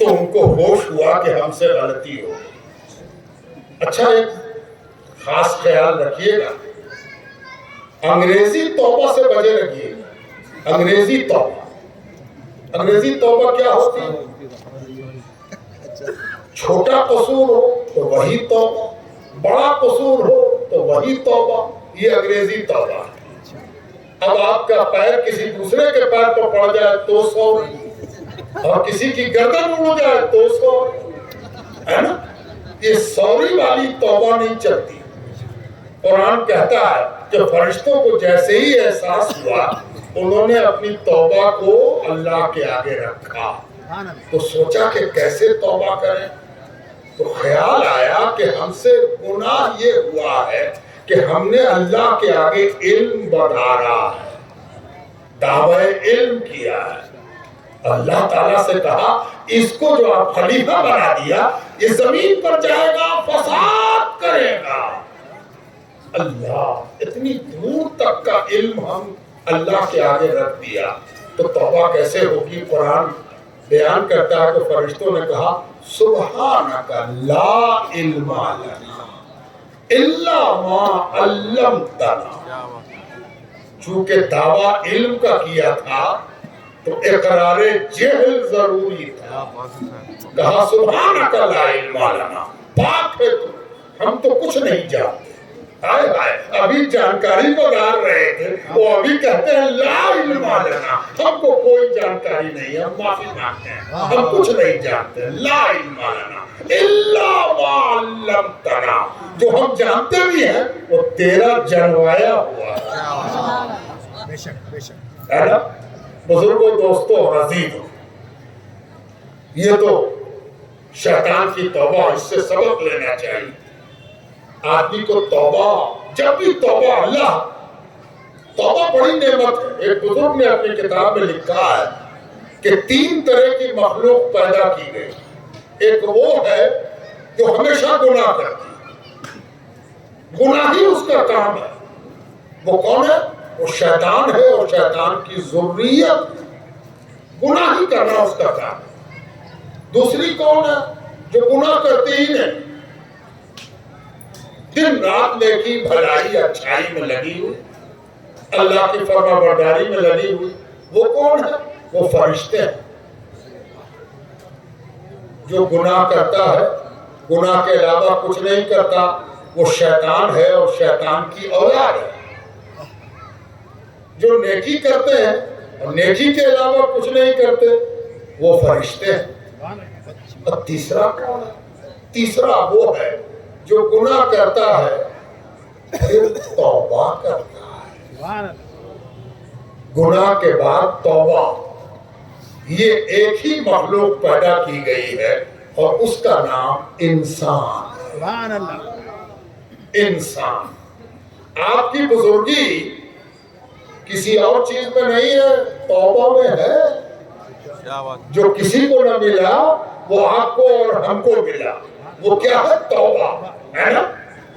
تو ان کو ہوش ہوا کہ ہم سے غلطی ہو گئی۔ اچھا ایک خاص خیال رکھیے گا، انگریزی توبہ سے بچے رکھیے گا۔ انگریزی توبہ کیا ہوتی ہے؟ چھوٹا قصور ہو تو وہی توبہ، بڑا قصور ہو تو وہی توبہ، یہ انگریزی توبہ ہے۔ اب آپ کا پیر کسی دوسرے کے پیر پر پڑ جائے تو 100، اور کسی کی گردن اڑ جائے تو 100، ہے نا؟ یہ سوری والی توبہ نہیں چلتی۔ قرآن کہتا ہے کہ فرشتوں کو جیسے ہی احساس ہوا انہوں نے اپنی توبہ کو اللہ کے آگے رکھا، تو سوچا کہ کیسے توبہ کریں، تو خیال آیا کہ ہم سے گناہ یہ ہوا ہے کہ ہم نے اللہ کے آگے علم بڑھایا ہے، دعوی علم کیا ہے۔ اللہ تعالیٰ سے کہا اس کو جو آپ خلیفہ بنا دیا یہ زمین پر جائے گا، فساد کرے گا۔ اللہ اتنی دور تک کا علم ہم اللہ کے آگے رکھ دیا تو توبہ کیسے ہوگی؟ قرآن بیان کرتا ہے کہ فرشتوں نے کہا سبحانک لا علم لنا الا ما علمتنا۔ چونکہ دعویٰ علم کا کیا تھا تو اقرار جہل ضروری تھا، کہا سبحانک لا علم لنا، پاک ہے تو ہم تو کچھ نہیں جانتے۔ ہائے ہائے، ابھی جانکاری بگار رہے تھے، وہ ابھی کہتے ہیں لا علم لنا، ہم کو کوئی جانکاری نہیں ہے، ہم معافی مانگتے ہیں، ہم کچھ نہیں جانتے۔ لا علم لنا الا ما علمتنا، جو ہم جانتے بھی ہیں وہ تیرا جنوایا ہوا ہے نا؟ بزرگوں، دوستوں اور عزیزوں، یہ تو شیطان کی توبہ، اس سے سبق لینا چاہیے۔ آدمی کو توبہ، جب بھی توبہ، اللہ توبہ بڑی نعمت ہے۔ ایک بزرگ نے اپنی کتاب میں لکھا ہے کہ 3 طرح کی مخلوق پیدا کی گئی۔ ایک وہ ہے جو ہمیشہ گناہ کرتی ہے، گناہ ہی اس کا کام ہے۔ وہ کون ہے؟ وہ شیطان ہے، اور شیطان کی ذریت، گناہ ہی کرنا اس کا کام ہے۔ دوسری کون ہے؟ جو گناہ کرتی ہی نہیں، دن رات نیکی بھلائی اچھائی میں لگی ہوئی، اللہ کی فرما برداری میں لگی ہوئی۔ وہ کون ہے؟ وہ فرشتے ہیں۔ جو گناہ کرتا ہے، گناہ کے علاوہ کچھ نہیں کرتا، وہ شیطان ہے اور شیطان کی اولاد ہے۔ جو نیکی کرتے ہیں اور نیکی کے علاوہ کچھ نہیں کرتے، وہ فرشتے ہیں۔ اور تیسرا کون ہے؟ تیسرا وہ ہے جو گناہ کرتا ہے پھر توبہ کرتا ہے، گناہ کے بعد توبہ۔ یہ ایک ہی مخلوق پیدا کی گئی ہے اور اس کا نام انسان ہے۔ انسان۔ آپ کی بزرگی کسی اور چیز میں نہیں ہے، توبہ میں ہے۔ جو کسی کو نہ ملا وہ آپ کو اور ہم کو ملا، وہ کیا ہے؟ توبہ، ہے نا؟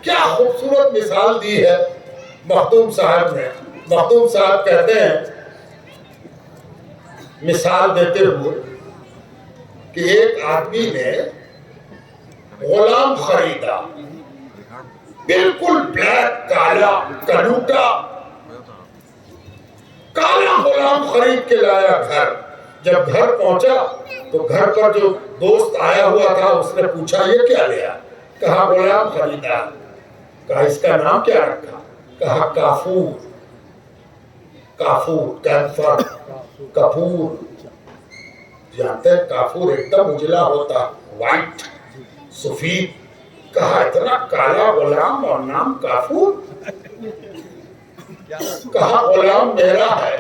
کیا خوبصورت مثال دی ہے مخدوم صاحب نے۔ مخدوم صاحب کہتے ہیں مثال دیتے ہوئے کہ ایک آدمی نے غلام خریدا، بالکل بلیک، کالا کلوٹا، کالا غلام خرید کے لایا گھر۔ جب گھر پہنچا تو گھر پر جو دوست آیا ہوا تھا اس نے پوچھا یہ کیا لیا؟ کہا غلام خریدا۔ کہا اس کا نام کیا رکھا؟ کہا کافور۔ کافور، کیفر، کپور، جانتے ہیں کافور ایک دم اجلا ہوتا، وائٹ، سفید۔ کہا اتنا کالا غلام اور نام کافور؟ کہا غلام میرا ہے،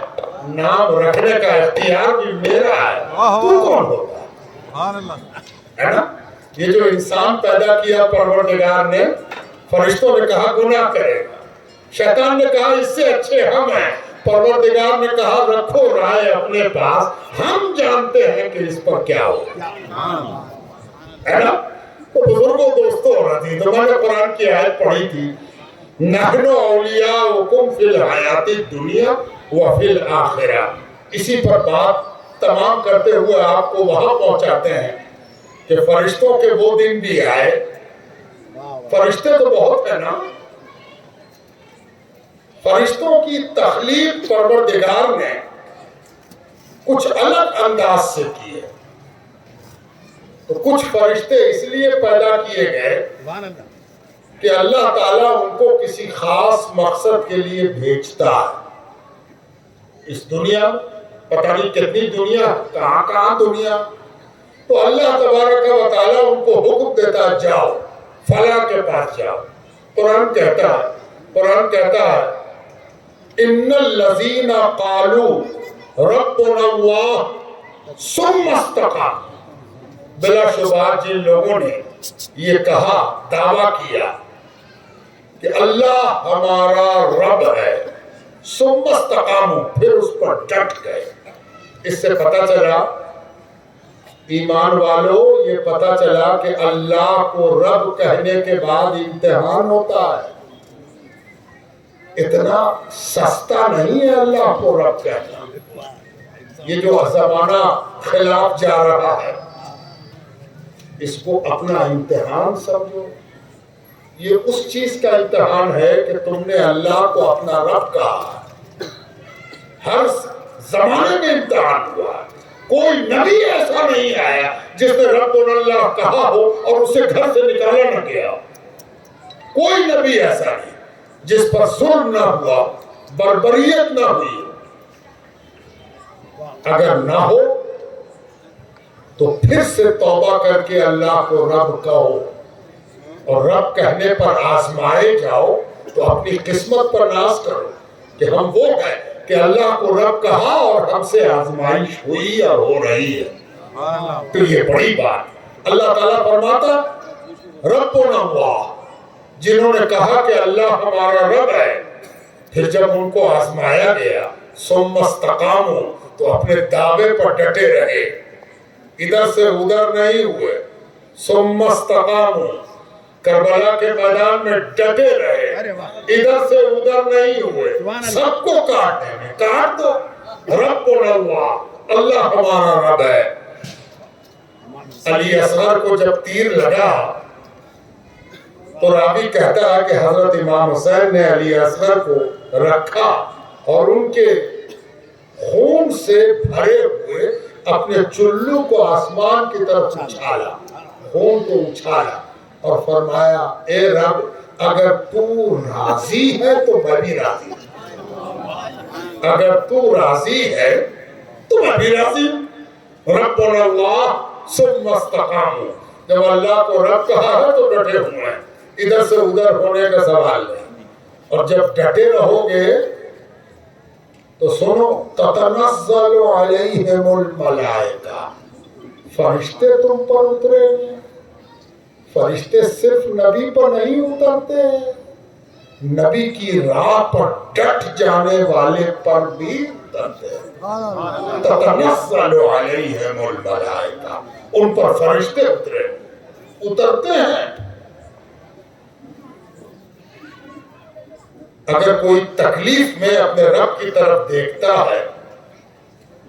نام رکھنے کا اختیار بھی میرا ہے، تو کون ہوگا؟ ہے نا؟ یہ جو انسان پیدا کیا پروردگار نے، فرشتوں نے کہا گناہ کرے گا، شیطان نے کہا اس سے اچھے ہم ہیں، پروردگار نے کہا رکھو رائے اپنے پاس، ہم جانتے ہیں کہ اس پر کیا ہوگا، ہے نا؟ تو بزرگوں، دوستوں اور عزیزوں، میں نے قرآن کی آیت پڑھی تھی، نحن اولیاؤکم فی الحیات الدنیا وفی الآخرہ۔ اسی پر بات تمام کرتے ہوئے آپ کو وہاں پہنچاتے ہیں کہ فرشتوں کے وہ دن بھی آئے. فرشتے تو بہت ہیں نا. فرشتوں کی تخلیق پروردگار نے کچھ الگ انداز سے کی ہے. تو کچھ فرشتے اس لیے پیدا کیے گئے کہ اللہ تعالیٰ ان کو کسی خاص مقصد کے لیے بھیجتا ہے. اس دنیا پتہ نہیں کتنی دنیا, کہاں دنیا, تو اللہ تبارک و تعالیٰ ان کو حکم دیتا ہے جاؤ فلاں کے پاس جاؤ. قرآن کہتا ہے ان الذین قالوا ربنا اللہ ثم استقاموا. بلا شبہ جن لوگوں نے یہ کہا, دعویٰ کیا کہ اللہ ہمارا رب ہے, ثم استقاموا, پھر اس پر ڈٹ گئے. اس سے پتہ چلا ایمان والو, یہ پتہ چلا کہ اللہ کو رب کہنے کے بعد امتحان ہوتا ہے. اتنا سستا نہیں ہے اللہ کو رب کہنا. یہ جو زمانہ خلاف جا رہا ہے اس کو اپنا امتحان سمجھو. یہ اس چیز کا امتحان ہے کہ تم نے اللہ کو اپنا رب کہا. ہر زمانے میں امتحان ہوا. کوئی نبی ایسا نہیں آیا جس نے رب اللہ کہا ہو اور اسے گھر سے نکالا نہ گیا. کوئی نبی ایسا نہیں جس پر ظلم نہ ہوا, بربریت نہ ہوئی. اگر نہ ہو تو پھر سے توبہ کر کے اللہ کو رب کہو, اور رب کہنے پر آزمائے جاؤ تو اپنی قسمت پر ناز کرو کہ ہم وہ ہیں کہ اللہ کو رب کہا اور ہم سے آزمائش ہوئی اور ہو رہی ہے. تو یہ بڑی بات. اللہ تعالیٰ فرماتا ربنا اللہ, جنہوں نے کہا کہ اللہ ہمارا رب ہے, پھر جب ان کو آزمایا گیا ثم استقاموا, تو اپنے دعوے پر ڈٹے رہے, ادھر سے ادھر نہیں ہوئے. ثم استقاموا, کربلا کے میدان میں ڈٹے رہے, ادھر سے ادھر نہیں ہوئے. سب کو کاٹنے میں کاٹ دو. ربنا اللہ, اللہ ہمارا رب ہے. علی اصغر کو جب تیر لگا تو راوی کہتا ہے کہ حضرت امام حسین نے علی اصغر کو رکھا اور ان کے خون سے بھرے ہوئے اپنے چلو کو آسمان کی طرف اچھالا, خون کو اچھالا اور فرمایا اے رب اگر تو راضی ہے تو میں بھی راضی ہوں, اگر تو راضی ہے تو میں بھی راضی ہوں. ربنا اللہ ثم استقاموا, جب اللہ کو رب کہا ہے تو ڈٹے ہوئے ہیں, ادھر سے ادھر ہونے کا سوال نہیں. اور جب ڈٹے رہو گے تو سنو تتنزل علیہم الملائکہ, فرشتے تم پر اترے ہیں. فرشتے صرف نبی پر نہیں اترتے, نبی کی راہ پر ڈٹ جانے والے پر بھی اترتے ہیں. تتنزل علیہم الملائکہ, ان پر فرشتے اترتے ہیں. اگر کوئی تکلیف میں اپنے رب کی طرف دیکھتا ہے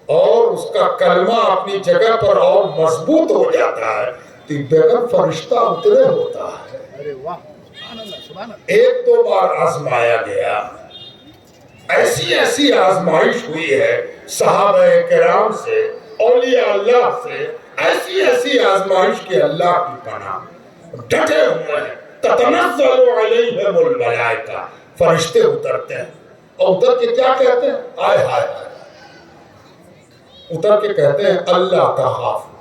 اور اس کا کلمہ اپنی جگہ پر اور مضبوط ہو جاتا ہے تو بغیر فرشتہ اترے ہوتا ہے. ایک دو بار آزمایا گیا, ایسی آزمائش ہوئی ہے صحابہ کرام سے, اولیاء اللہ سے, ایسی آزمائش کی اللہ کی پناہ, ڈٹے ہوئے ہیں. تتنزل علیہم الملائکہ, فرشتے اترتے ہیں اور اتر کے کیا کہتے ہیں, آئے ہائے ہائے, اتر کے کہتے ہیں اللہ تخافوا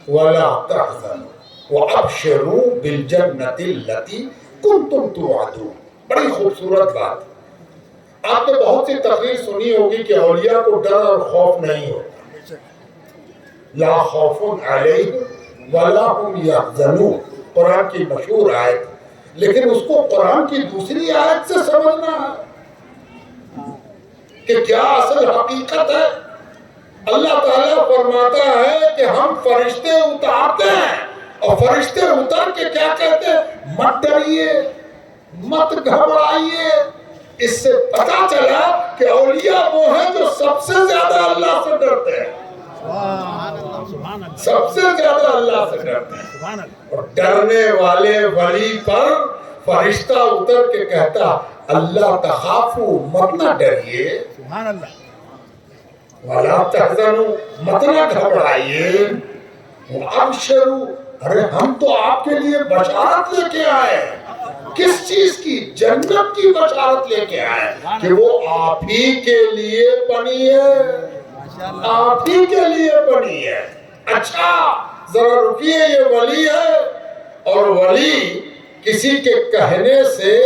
ولا تحزنوا وابشروا بالجنۃ التي کنتم توعدون. بڑی خوبصورت بات. آپ نے بہت سی تقریر سنی ہوگی کہ اولیاء کو ڈر اور خوف نہیں ہوتا. لا خوف علیہم ولا هم يحزنون, قرآن کی مشہور آیت, لیکن اس کو قرآن کی دوسری آیت سے سمجھنا ہے کہ کیا اصل حقیقت ہے. اللہ تعالیٰ فرماتا ہے کہ ہم فرشتے اتارتے ہیں, اور فرشتے اتر کے کیا کہتے ہیں, مت ڈریے, مت گھبرائیے. اس سے پتا چلا کہ اولیاء وہ ہیں جو سب سے زیادہ اللہ سے ڈرتے ہیں. سب سے زیادہ اللہ سے ڈرتے ہیں. اور ڈرنے والے ولی پر فرشتہ اتر کے کہتا اللہ تخافو مت نہ ڈریے ولا تحزنوا مت نہ گھبرائیے وابشروا ارے ہم تو آپ کے لیے بشارت لے کے آئے ہیں. کس چیز کی؟ جنت کی بشارت لے کے آئے کہ وہ آپ ہی کے لیے بنی ہے، آپ ہی کے لیے بنی ہے. اچھا ذرا رکیے، یہ ولی ہے اور ولی کسی کے کہنے سے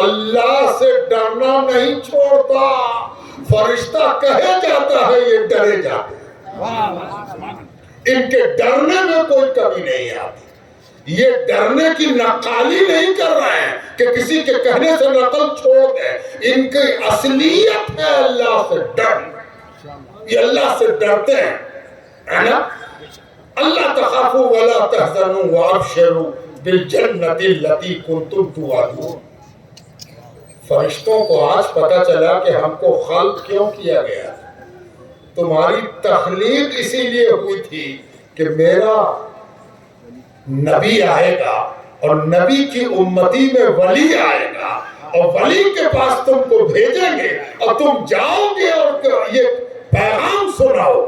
اللہ سے ڈرنا نہیں چھوڑتا. فرشتہ کہے جاتا ہے یہ ڈرے جاتے ہیں. ان کے ڈرنے میں کوئی کمی نہیں آتی. یہ ڈرنے کی نقالی نہیں کر رہے ہیں کہ کسی کے کہنے سے نقل چھوڑ دیں. ان کی اصلیت ہے اللہ سے ڈرنا. یہ اللہ سے ڈرتے ہیں، ہے نا؟ اللہ تخافوا ولا تحزنوا وابشروا بالجنۃ التي کنتم توعدون. فرشتوں کو آج پتا چلا کہ ہم کو خلق کیوں کیا گیا. تمہاری تخلیق اسی لیے ہوئی تھی کہ میرا نبی آئے گا اور نبی کی امتی میں ولی آئے گا اور ولی کے پاس تم کو بھیجیں گے اور تم جاؤ گے اور یہ پیغام سناؤ.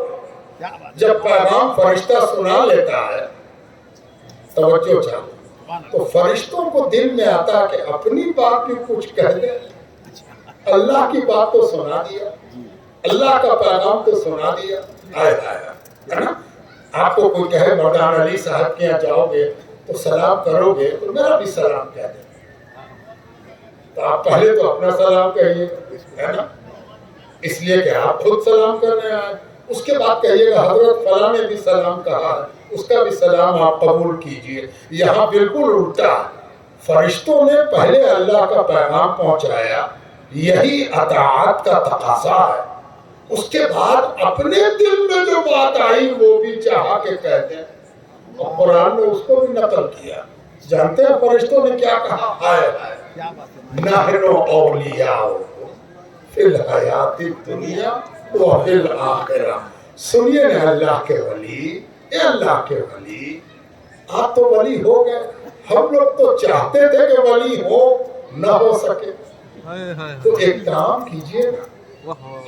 جب پیغام فرشتہ سنا لیتا ہے، توجہ چاہو، تو فرشتوں کو دل میں آتا کہ اپنی بات بھی کچھ کہہ دے. اللہ کی بات تو سنا دیا، اللہ کا پیغام تو سنا دیا. آیا ہے نا؟ آپ کو کوئی کہے مردان علی صاحب کے یہاں جاؤ گے تو سلام کرو گے تو میرا بھی سلام کہہ دیں. تو آپ پہلے تو اپنا سلام کہیے، ہے نا؟ اس لیے کہ آپ خود سلام کرنے آئے. اس کے بعد کہیے گا حضرت فلاں نے بھی سلام کہا ہے، اس کا بھی سلام آپ قبول کیجئے. یہاں بالکل الٹا، فرشتوں نے پہلے اللہ کا پیغام پہنچایا، یہی اطاعت کا تقاضا ہے. اس کے بعد اپنے دل میں جو بات آئی وہ بھی چاہا کہ کہتے ہیں. اور قرآن نے اس کو بھی نقل کیا. جانتے ہیں فرشتوں نے کیا کہا؟ نحن اولیاؤکم فی الحیات الدنیا وفی الآخرہ. سنیے نا اللہ کے ولی، اے اللہ کے ولی، آپ تو ولی ہو گئے. ہم لوگ تو چاہتے تھے کہ ولی ہو، نہ ہو سکے. تو ایک کام کیجئے نا،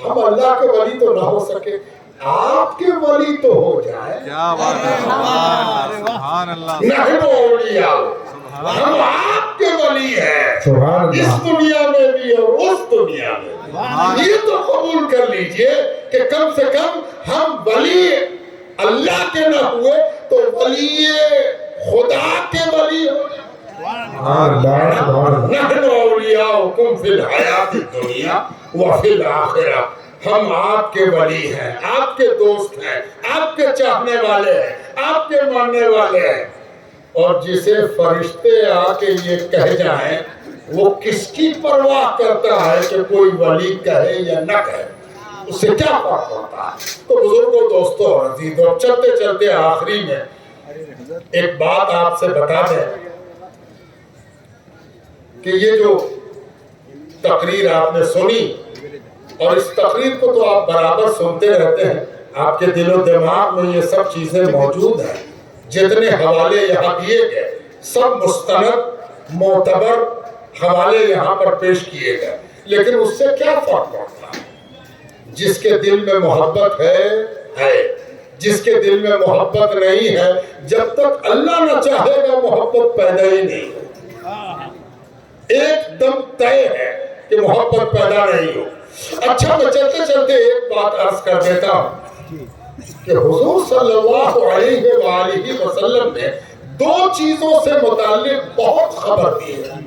ہم اللہ کے ولی تو نہ ہو سکے، آپ کے ولی تو ہو جائے. کیا بات ہے، سبحان اللہ. نحن اولیاء، ہم آپ کے ولی ہیں، سبحان اللہ. اس دنیا میں بھی اور اس دنیا میں بھی. یہ تو قبول کر لیجئے کہ کم سے کم ہم ولی اللہ کے نہ ہوئے تو ولی خدا کے ولی ہو. نحن اولیاؤکم فی الحیات الدنیا وفی الآخرہ. ہم آپ کے ولی ہیں، آپ کے دوست ہیں، آپ کے چاہنے والے ہیں، آپ کے ماننے والے ہیں. اور جسے فرشتے آ کے یہ کہہ جائیں، وہ کس کی پرواہ کرتا ہے کہ کوئی ولی کہے یا نہ کہے؟ اس سے کیا فرق ہوتا ہے؟ تو بزرگوں، دوستوں اور عزیزوں، چلتے چلتے آخری میں ایک بات آپ سے بتا دیں کہ یہ جو تقریر آپ نے سنی، اور اس تقریر کو تو آپ برابر سنتے رہتے ہیں، آپ کے دل و دماغ میں یہ سب چیزیں موجود ہیں. جتنے حوالے یہاں دیے گئے سب مستند معتبر حوالے یہاں پر پیش کیے گئے. لیکن اس سے کیا فرق پڑتا ہے؟ جس کے دل میں محبت ہے، جس کے دل میں محبت نہیں ہے، جب تک اللہ نہ چاہے گا محبت پیدا ہی نہیں ہو. ایک دم طے ہے کہ محبت پیدا نہیں ہو. اچھا، میں چلتے چلتے ایک بات عرض کر دیتا ہوں کہ حضور صلی اللہ علیہ وآلہ وسلم نے دو چیزوں سے متعلق بہت خبر دی ہے.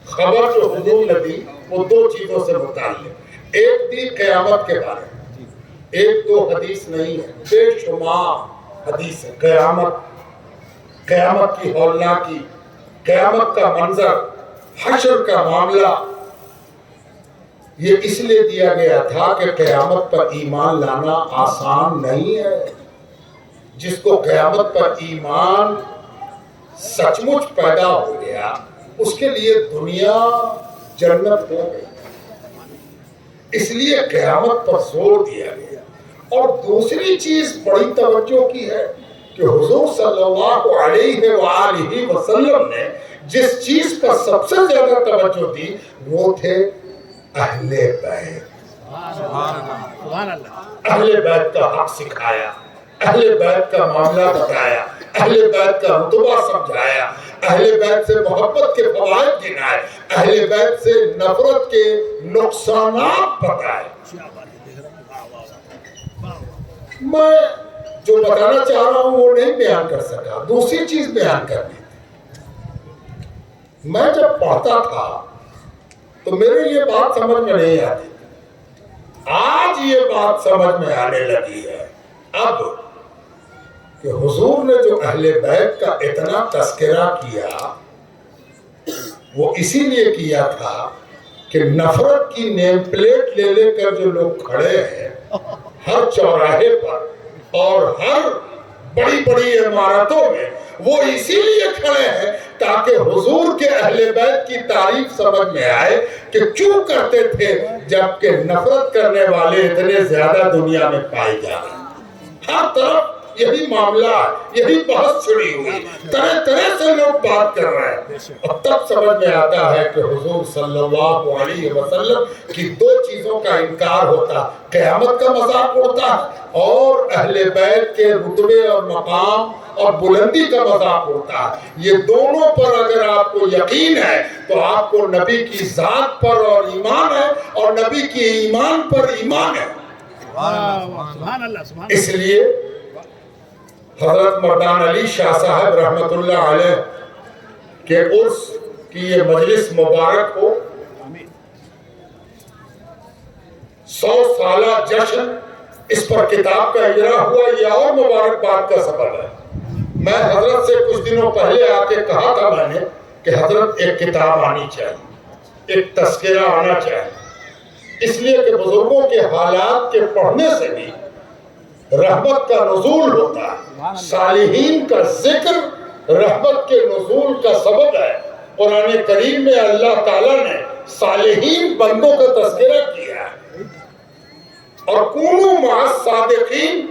خبر جو حضور نے دی وہ دو چیزوں سے متعلق. ایک دی قیامت کے بارے میں، ایک دو حدیث نہیں ہے، بے شمار حدیث ہے. قیامت کی ہولناکی، قیامت کا منظر، حشر کا معاملہ. یہ اس لیے دیا گیا تھا کہ قیامت پر ایمان لانا آسان نہیں ہے. جس کو قیامت پر ایمان سچ مچ پیدا ہو گیا، اس کے لیے دنیا جنت ہو گئی. اس لیے قیامت پر زور دیا گیا. اور دوسری چیز بڑی توجہ کی ہے کہ حضور صلی اللہ علیہ وآلہ وسلم نے جس چیز پر سب سے زیادہ توجہ دی وہ تھے اہل بیت. اہل بیت کا حق سکھایا، اہل بیت کا معاملہ بتایا، اہل بیت کا رتبہ سمجھایا، اہل بیت سے محبت کے فوائد گنائے، اہل بیت سے نفرت کے نقصانات بتائے. میں جو بتانا چاہ رہا ہوں وہ نہیں بیان کر سکا، دوسری چیز بیان کرنی تھی. میں جب پڑھتا تھا تو میرے یہ بات سمجھ میں نہیں آتی، آج یہ بات سمجھ میں آنے لگی ہے اب کہ حضور نے جو اہل بیت کا اتنا تذکرہ کیا وہ اسی لیے کیا تھا کہ نفرت کی نیم پلیٹ لے لے کر جو لوگ کھڑے ہیں ہر چوراہے پر اور ہر بڑی بڑی عمارتوں میں، وہ اسی لیے کھڑے ہیں تاکہ حضور کے اہل بیت کی تعریف سمجھ میں آئے کہ کیوں کرتے تھے جبکہ نفرت کرنے والے اتنے زیادہ دنیا میں پائے جا رہے ہیں. ہر طرف یہی معاملہ ہے، یہی بحث چھڑی ہوئی، طرح طرح سے لوگ بات کر رہے ہیں. اور تب سمجھ میں آتا ہے کہ حضور صلی اللہ علیہ وسلم کی دو چیزوں کا انکار ہوتا، قیامت کا مذاق اڑتا اور اہل بیت کے رتبے اور مقام اور بلندی کا مذاق اڑتا ہے. یہ دونوں پر اگر آپ کو یقین ہے تو آپ کو نبی کی ذات پر اور ایمان ہے اور نبی کی ایمان پر ایمان ہے. اس لیے حضرت مردان علی شاہ صاحب رحمت اللہ علیہ کے عرس کی یہ مجلس مبارک ہو، 100 سالہ جشن، اس پر کتاب کا اجرا ہوا، یہ اور مبارک بات کا سبب ہے. میں حضرت سے کچھ دنوں پہلے آ کے کہا تھا میں نے کہ حضرت ایک کتاب آنی چاہیے، ایک تذکرہ آنا چاہیے، اس لیے کہ بزرگوں کے حالات کے پڑھنے سے بھی رحمت کا نزول ہوتا ہے. صالحین کا ذکر رحمت کے نزول کا سبب ہے. قرآن کریم میں اللہ تعالیٰ نے صالحین بندوں کا تذکرہ کیا ہے اور کونوا مع الصادقین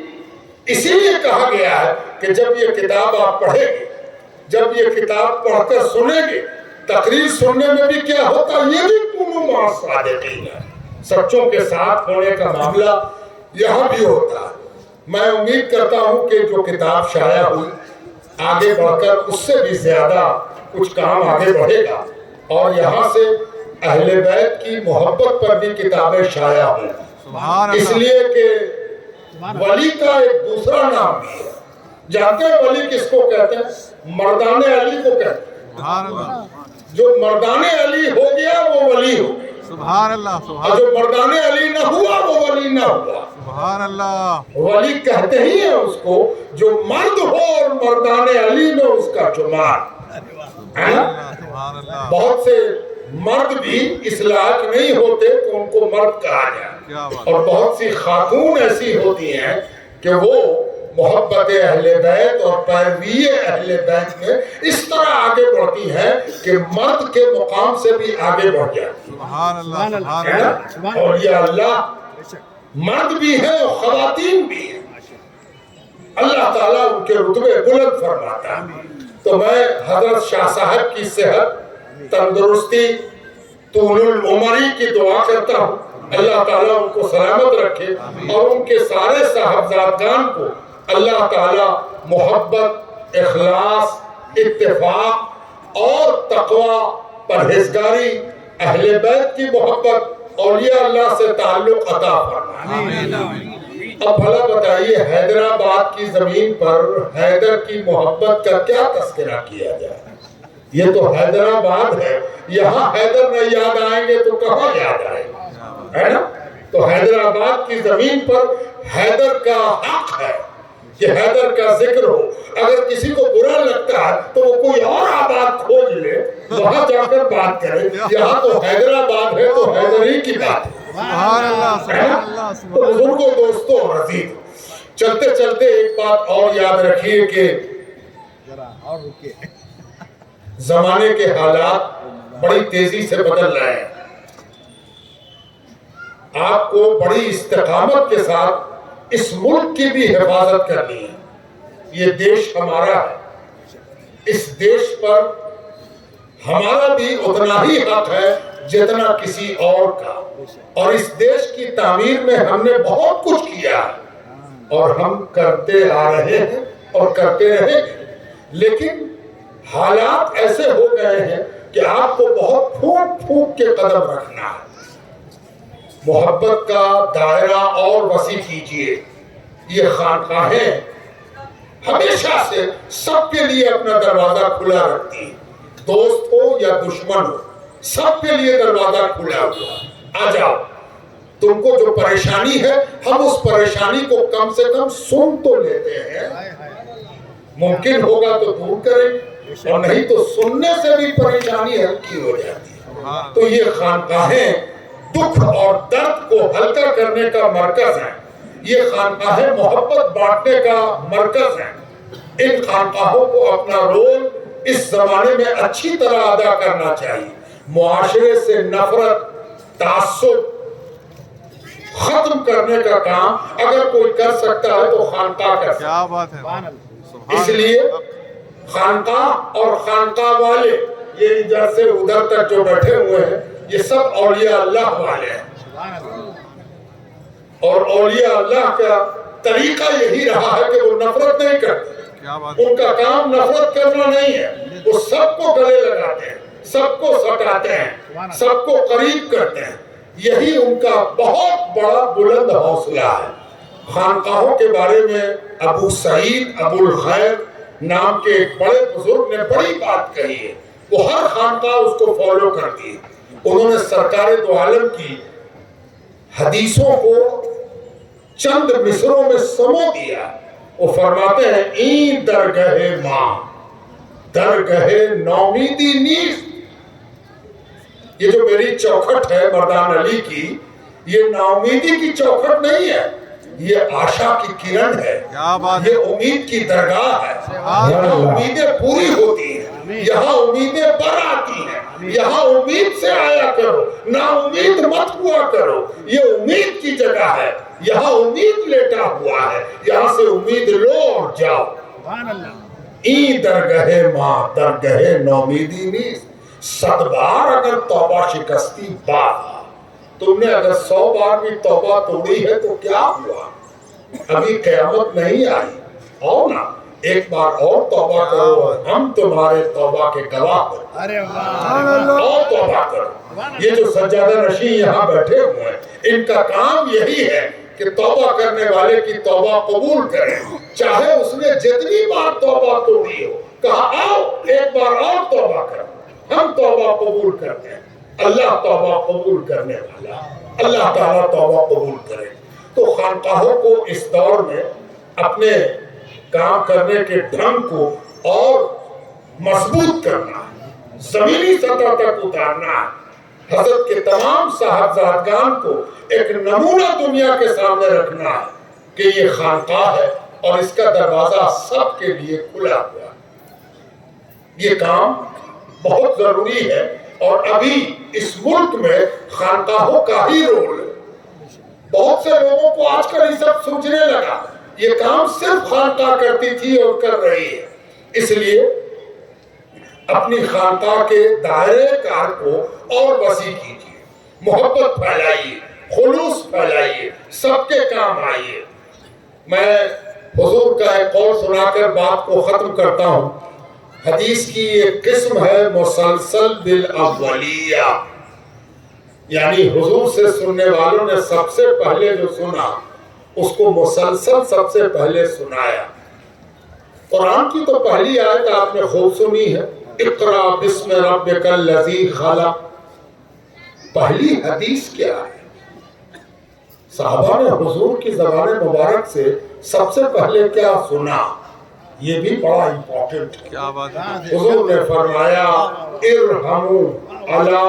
اسی لیے کہا گیا ہے کہ جب یہ کتاب آپ پڑھیں گے، جب یہ کتاب پڑھ کر سنیں گے، تقریر سننے میں بھی کیا ہوتا ہے، یہ بھی کونوا مع الصادقین ہے، سچوں کے ساتھ ہونے کا معاملہ یہاں بھی ہوتا ہے. میں امید کرتا ہوں کہ جو کتاب شائع ہوئی آگے بڑھ کر اس سے بھی زیادہ کچھ کام آگے بڑھے گا اور یہاں سے اہل بیت کی محبت پر بھی کتابیں شائع ہوں. اس لیے کہ ولی کا ایک دوسرا نام بھی ہے. جانتے ہیں ولی کس کو کہتے ہیں؟ مردان علی کو کہتے ہیں. جو مردان علی ہو گیا وہ ولی ہو گیا، سبحان اللہ، اور جو مردان علی نہ ہوا وہ ولی نہ ہوا. سبحان اللہ. ولی کہتے ہی ہیں اس کو جو مرد ہو اور مردان علی میں اس کا شمار. بہت سے مرد بھی اس لائق نہیں ہوتے کہ ان کو مرد کہا جائے، اور بہت سی خاتون ایسی ہوتی ہیں کہ وہ محبت اہل بیت اور پیروی اہل بیت میں اس طرح آگے بڑھتی ہیں کہ مرد کے مقام سے بھی آگے بڑھ جاتی ہیں. سبحان اللہ. اور یہ اللہ مرد بھی ہیں اور خواتین بھی ہیں، اللہ تعالیٰ ان کے رتبے بلند فرماتا ہے. تو میں حضرت شاہ صاحب کی صحت، تندرستی، طول العمری کی دعا کرتا ہوں. اللہ تعالیٰ ان کو سلامت رکھے اور ان کے سارے صاحبزادگان کو اللہ تعالیٰ محبت، اخلاص، اتفاق اور تقوی، پرہیزگاری، اہل بیت کی محبت، اولیاء اللہ سے تعلق عطا فرمائے. اب بھلا بتائیے حیدرآباد کی زمین پر حیدر کی محبت کا کیا تذکرہ کیا جائے؟ یہ تو حیدرآباد ہے، یہاں حیدر نہ یاد آئیں گے تو کہاں یاد آئیں گے، ہے نا؟ تو حیدرآباد کی زمین پر حیدر کا حق ہے کہ حیدر کا ذکر ہو. اگر کسی کو برا لگتا ہے تو وہ کوئی اور آباد کھوج لے، وہاں جا کر بات کرے. یہاں تو حیدرآباد ہے تو حیدر ہی کی بات ہے. سبحان اللہ، سبحان اللہ. تو بزرگوں، دوستوں اور عزیز، چلتے چلتے ایک بات اور یاد رکھیے کہ زمانے کے حالات بڑی تیزی سے بدل رہے ہیں. آپ کو بڑی استقامت کے ساتھ اس ملک کی بھی حفاظت کرنی ہے. یہ دیش ہمارا ہے, اس دیش پر ہمارا بھی اتنا ہی حق ہے جتنا کسی اور کا, اور اس دیش کی تعمیر میں ہم نے بہت کچھ کیا اور ہم کرتے آ رہے ہیں اور کرتے رہیں گے. لیکن حالات ایسے ہو گئے ہیں کہ آپ کو بہت پھونک پھونک کے قدم رکھنا ہے. محبت کا دائرہ اور وسیع کیجئے. یہ خانقاہیں ہمیشہ سے سب کے لیے اپنا دروازہ کھلا رکھتی ہیں, دوست ہو یا دشمن ہو, سب کے لیے دروازہ کھلا ہوا. آ جاؤ, تم کو جو پریشانی ہے ہم اس پریشانی کو کم سے کم سن تو لیتے ہیں, ممکن ہوگا تو دور کریں اور نہیں تو سننے سے بھی پریشانی ہلکی ہو جاتی ہے. تو یہ خانقاہیں دکھ اور درد کو ہلکا کرنے کا مرکز ہیں. یہ خانقاہیں محبت بانٹنے کا مرکز ہیں. ان خانقاہوں کو اپنا رول اس زمانے میں اچھی طرح ادا کرنا چاہیے. معاشرے سے نفرت, تعصب ختم کرنے کا کام اگر کوئی کر سکتا ہے تو خانقاہ کر سکتا ہے. کیا بات ہے. اس لیے خانقاہ اور خانقاہ والے, یہ ادھر سے ادھر تک جو بیٹھے ہوئے ہیں, یہ سب اولیاء اللہ والے ہیں. اور اولیاء اللہ کا طریقہ یہی رہا ہے کہ وہ نفرت نہیں کرتے. ان کا کام نفرت کرنا نہیں ہے. وہ سب کو گلے لگاتے ہیں, سب کو سٹاتے ہیں, سب کو قریب کرتے ہیں. یہی ان کا بہت بڑا بلند حوصلہ ہے. خانقاہوں کے بارے میں ابو سعید ابو الخیر نام کے ایک بڑے بزرگ نے بڑی بات کہی ہے. وہ ہر خانقاہ اس کو فالو کرتی ہے. انہوں نے سرکار دو عالم کی حدیثوں کو چند مصروں میں سمو دیا. وہ فرماتے ہیں این درگہ ماں درگہ نومیدی نیست. یہ جو میری چوکھٹ ہے مردان علی کی, یہ ناامیدی کی چوکھٹ نہیں ہے, یہ آشا کی کرن ہے. یہ امید کی درگاہ ہے. یہاں امیدیں پوری ہوتی ہیں, یہاں امیدیں بر آتی ہیں. یہاں امید سے آیا کرو, نا امید مت ہوا کرو. یہ امید کی جگہ ہے, یہاں امید لیٹا ہوا ہے. یہاں سے امید لو اور جاؤ. این درگہ ماں درگہ نومیدی نیست. 100 بار اگر توبہ شکستی بات, تم نے اگر 100 بار بھی توبہ توڑی ہے تو کیا ہوا؟ ابھی قیامت نہیں آئی. آؤ نا ایک بار اور توبہ کرو, ہم تمہارے توبہ کے گواہ ہیں. اور توبہ کرو. یہ جو سجادہ نشین یہاں بیٹھے ہوئے ہیں, ان کا کام یہی ہے کہ توبہ کرنے والے کی توبہ قبول کریں, چاہے اس نے جتنی بار توبہ توڑی ہو. کہا آؤ ایک بار اور توبہ کرو, ہم توبہ قبول کرتے ہیں. اللہ توبہ قبول کرنے والا, اللہ تعالیٰ توبہ قبول کرے. تو خانقاہوں کو اس دور میں اپنے کام کرنے کے ڈھنگ کو اور مضبوط کرنا ہے, زمینی سطح تک اتارنا ہے. حضرت کے تمام صاحبزادگان کو ایک نمونہ دنیا کے سامنے رکھنا ہے کہ یہ خانقاہ ہے اور اس کا دروازہ سب کے لیے کھلا ہوا ہے. یہ کام بہت ضروری ہے اور ابھی اس ملک میں خانقاہوں کا ہی رول ہے. بہت سے لوگوں کو آج کل یہ سب سمجھنے لگا یہ کام صرف خانقاہ کرتی تھی اور کر رہی ہے. اس لیے اپنی خانقاہ کے دائرے کار کو اور وسیع کیجیے, محبت پھیلائیے, خلوص پھیلائیے, سب کے کام آئیے. میں حضور کا ایک قول سنا کر بات کو ختم کرتا ہوں. حدیث کی ایک قسم ہے مسلسل بالاولیہ, یعنی حضور سے سننے والوں نے سب سے پہلے جو سنا اس کو مسلسل سب سے پہلے سنایا. قرآن کی تو پہلی آیت آپ نے خوب سنی ہے, اقرا بسم ربک الذی خلق. پہلی حدیث کیا ہے؟ صحابہ نے حضور کی زبان مبارک سے سب سے پہلے کیا سنا, یہ بھی بڑا امپورٹنٹ ہے. کیا بات ہے. حضور نے فرمایا ارحموا علی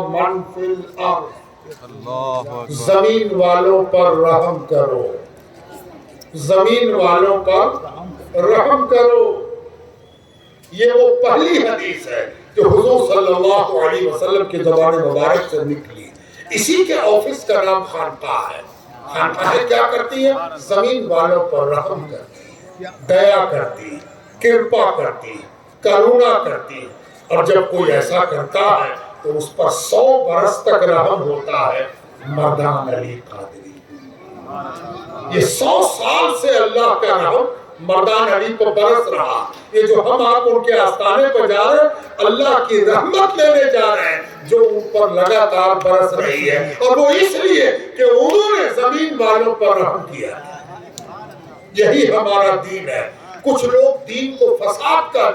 من فی الارض, اللہ اکبر. زمین والوں پر رحم کرو, زمین والوں پر رحم کرو. یہ وہ پہلی حدیث ہے جو حضور صلی اللہ علیہ وسلم کی زبان مبارک سے نکلی. اسی کے آفس کا نام خانقاہ ہے. خانقاہیں کیا کرتی ہیں؟ زمین والوں پر رحم کرتی، دیا کرتی، کرپا کرتی، کرونا کرتی، اور جب کوئی ایسا کرتا ہے تو اس پر 100 برس تک رحم ہوتا ہے۔ مردان علی قادری، یہ 100 سال سے اللہ کا رحم مردان علی کو برس رہا۔ یہ جو ہم آپ ان کے آستانے پر جا رہے ہیں، اللہ کی رحمت لینے جا رہے ہیں جو ان پر لگاتار برس رہی ہے، اور وہ اس لیے کہ انہوں نے زمین والوں پر رحم کیا۔ یہی ہمارا دین ہے۔ کچھ لوگ دین کو فساد کر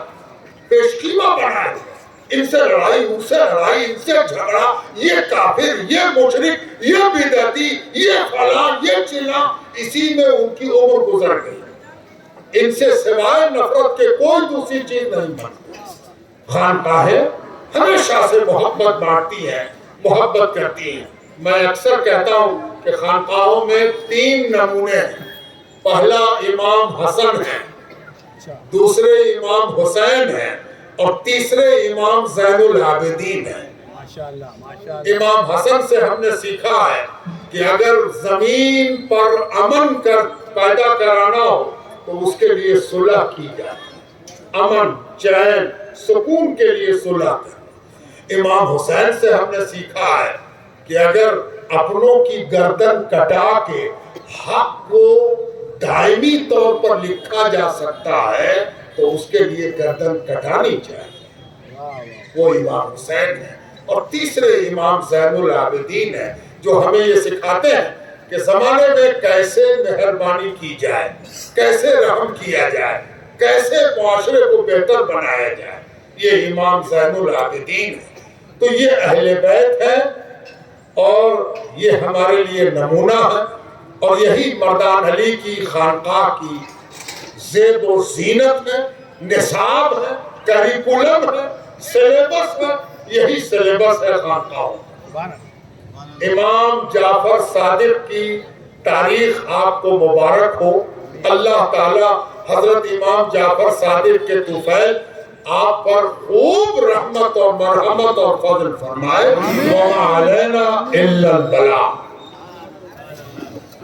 پیش خیمہ بنائے، ان سے لڑائی، ان سے لڑائی، ان سے جھگڑا، یہ کافر، یہ مشرک، یہ بدعتی، یہ فلاں، یہ چلا، اسی میں ان کی عمر گزر گئی۔ ان سے سوائے نفرت کے کوئی دوسری چیز نہیں بنتی۔ خانقاہیں ہمیشہ سے محبت بانٹتی ہیں، محبت کرتی ہیں۔ میں اکثر کہتا ہوں کہ خانقاہوں میں 3 نمونے ہیں۔ پہلا امام حسن ہے، دوسرے امام حسین ہیں، اور تیسرے امام زین العابدین ہیں۔ امام حسن سے ہم نے سیکھا ہے کہ اگر زمین پر امن پیدا کرانا ہو تو اس کے لیے صلح کی جائے، امن، چین، سکون کے لیے صلح کریں۔ امام حسین سے ہم نے سیکھا ہے کہ اگر اپنوں کی گردن کٹا کے حق کو دائمی طور پر لکھا جا سکتا ہے تو اس کے لیے گردن کٹانی چاہیے، وہ امام حسین ہے۔ اور تیسرے امام زین العابدین ہیں جو ہمیں یہ سکھاتے ہیں کہ زمانے میں کیسے مہربانی کی جائے، کیسے رحم کیا جائے، کیسے معاشرے کو بہتر بنایا جائے، یہ امام زین العابدین ہے۔ تو یہ اہل بیت ہے اور یہ ہمارے لیے نمونہ ہے، اور یہی مردان علی کی خانقاہ کی زیب و زینت ہے، نصاب ہے، کریکولم ہے، سلیبس ہے، یہی سلیبس ہے خانقاہوں۔ امام جعفر صادق کی تاریخ آپ کو مبارک ہو۔ اللہ تعالی حضرت امام جعفر صادق کے طفیل آپ پر خوب رحمت اور مرحمت اور فضل فرمائے۔ وَمَا عَلَيْنَا إِلَّا الْبَلَاغُ۔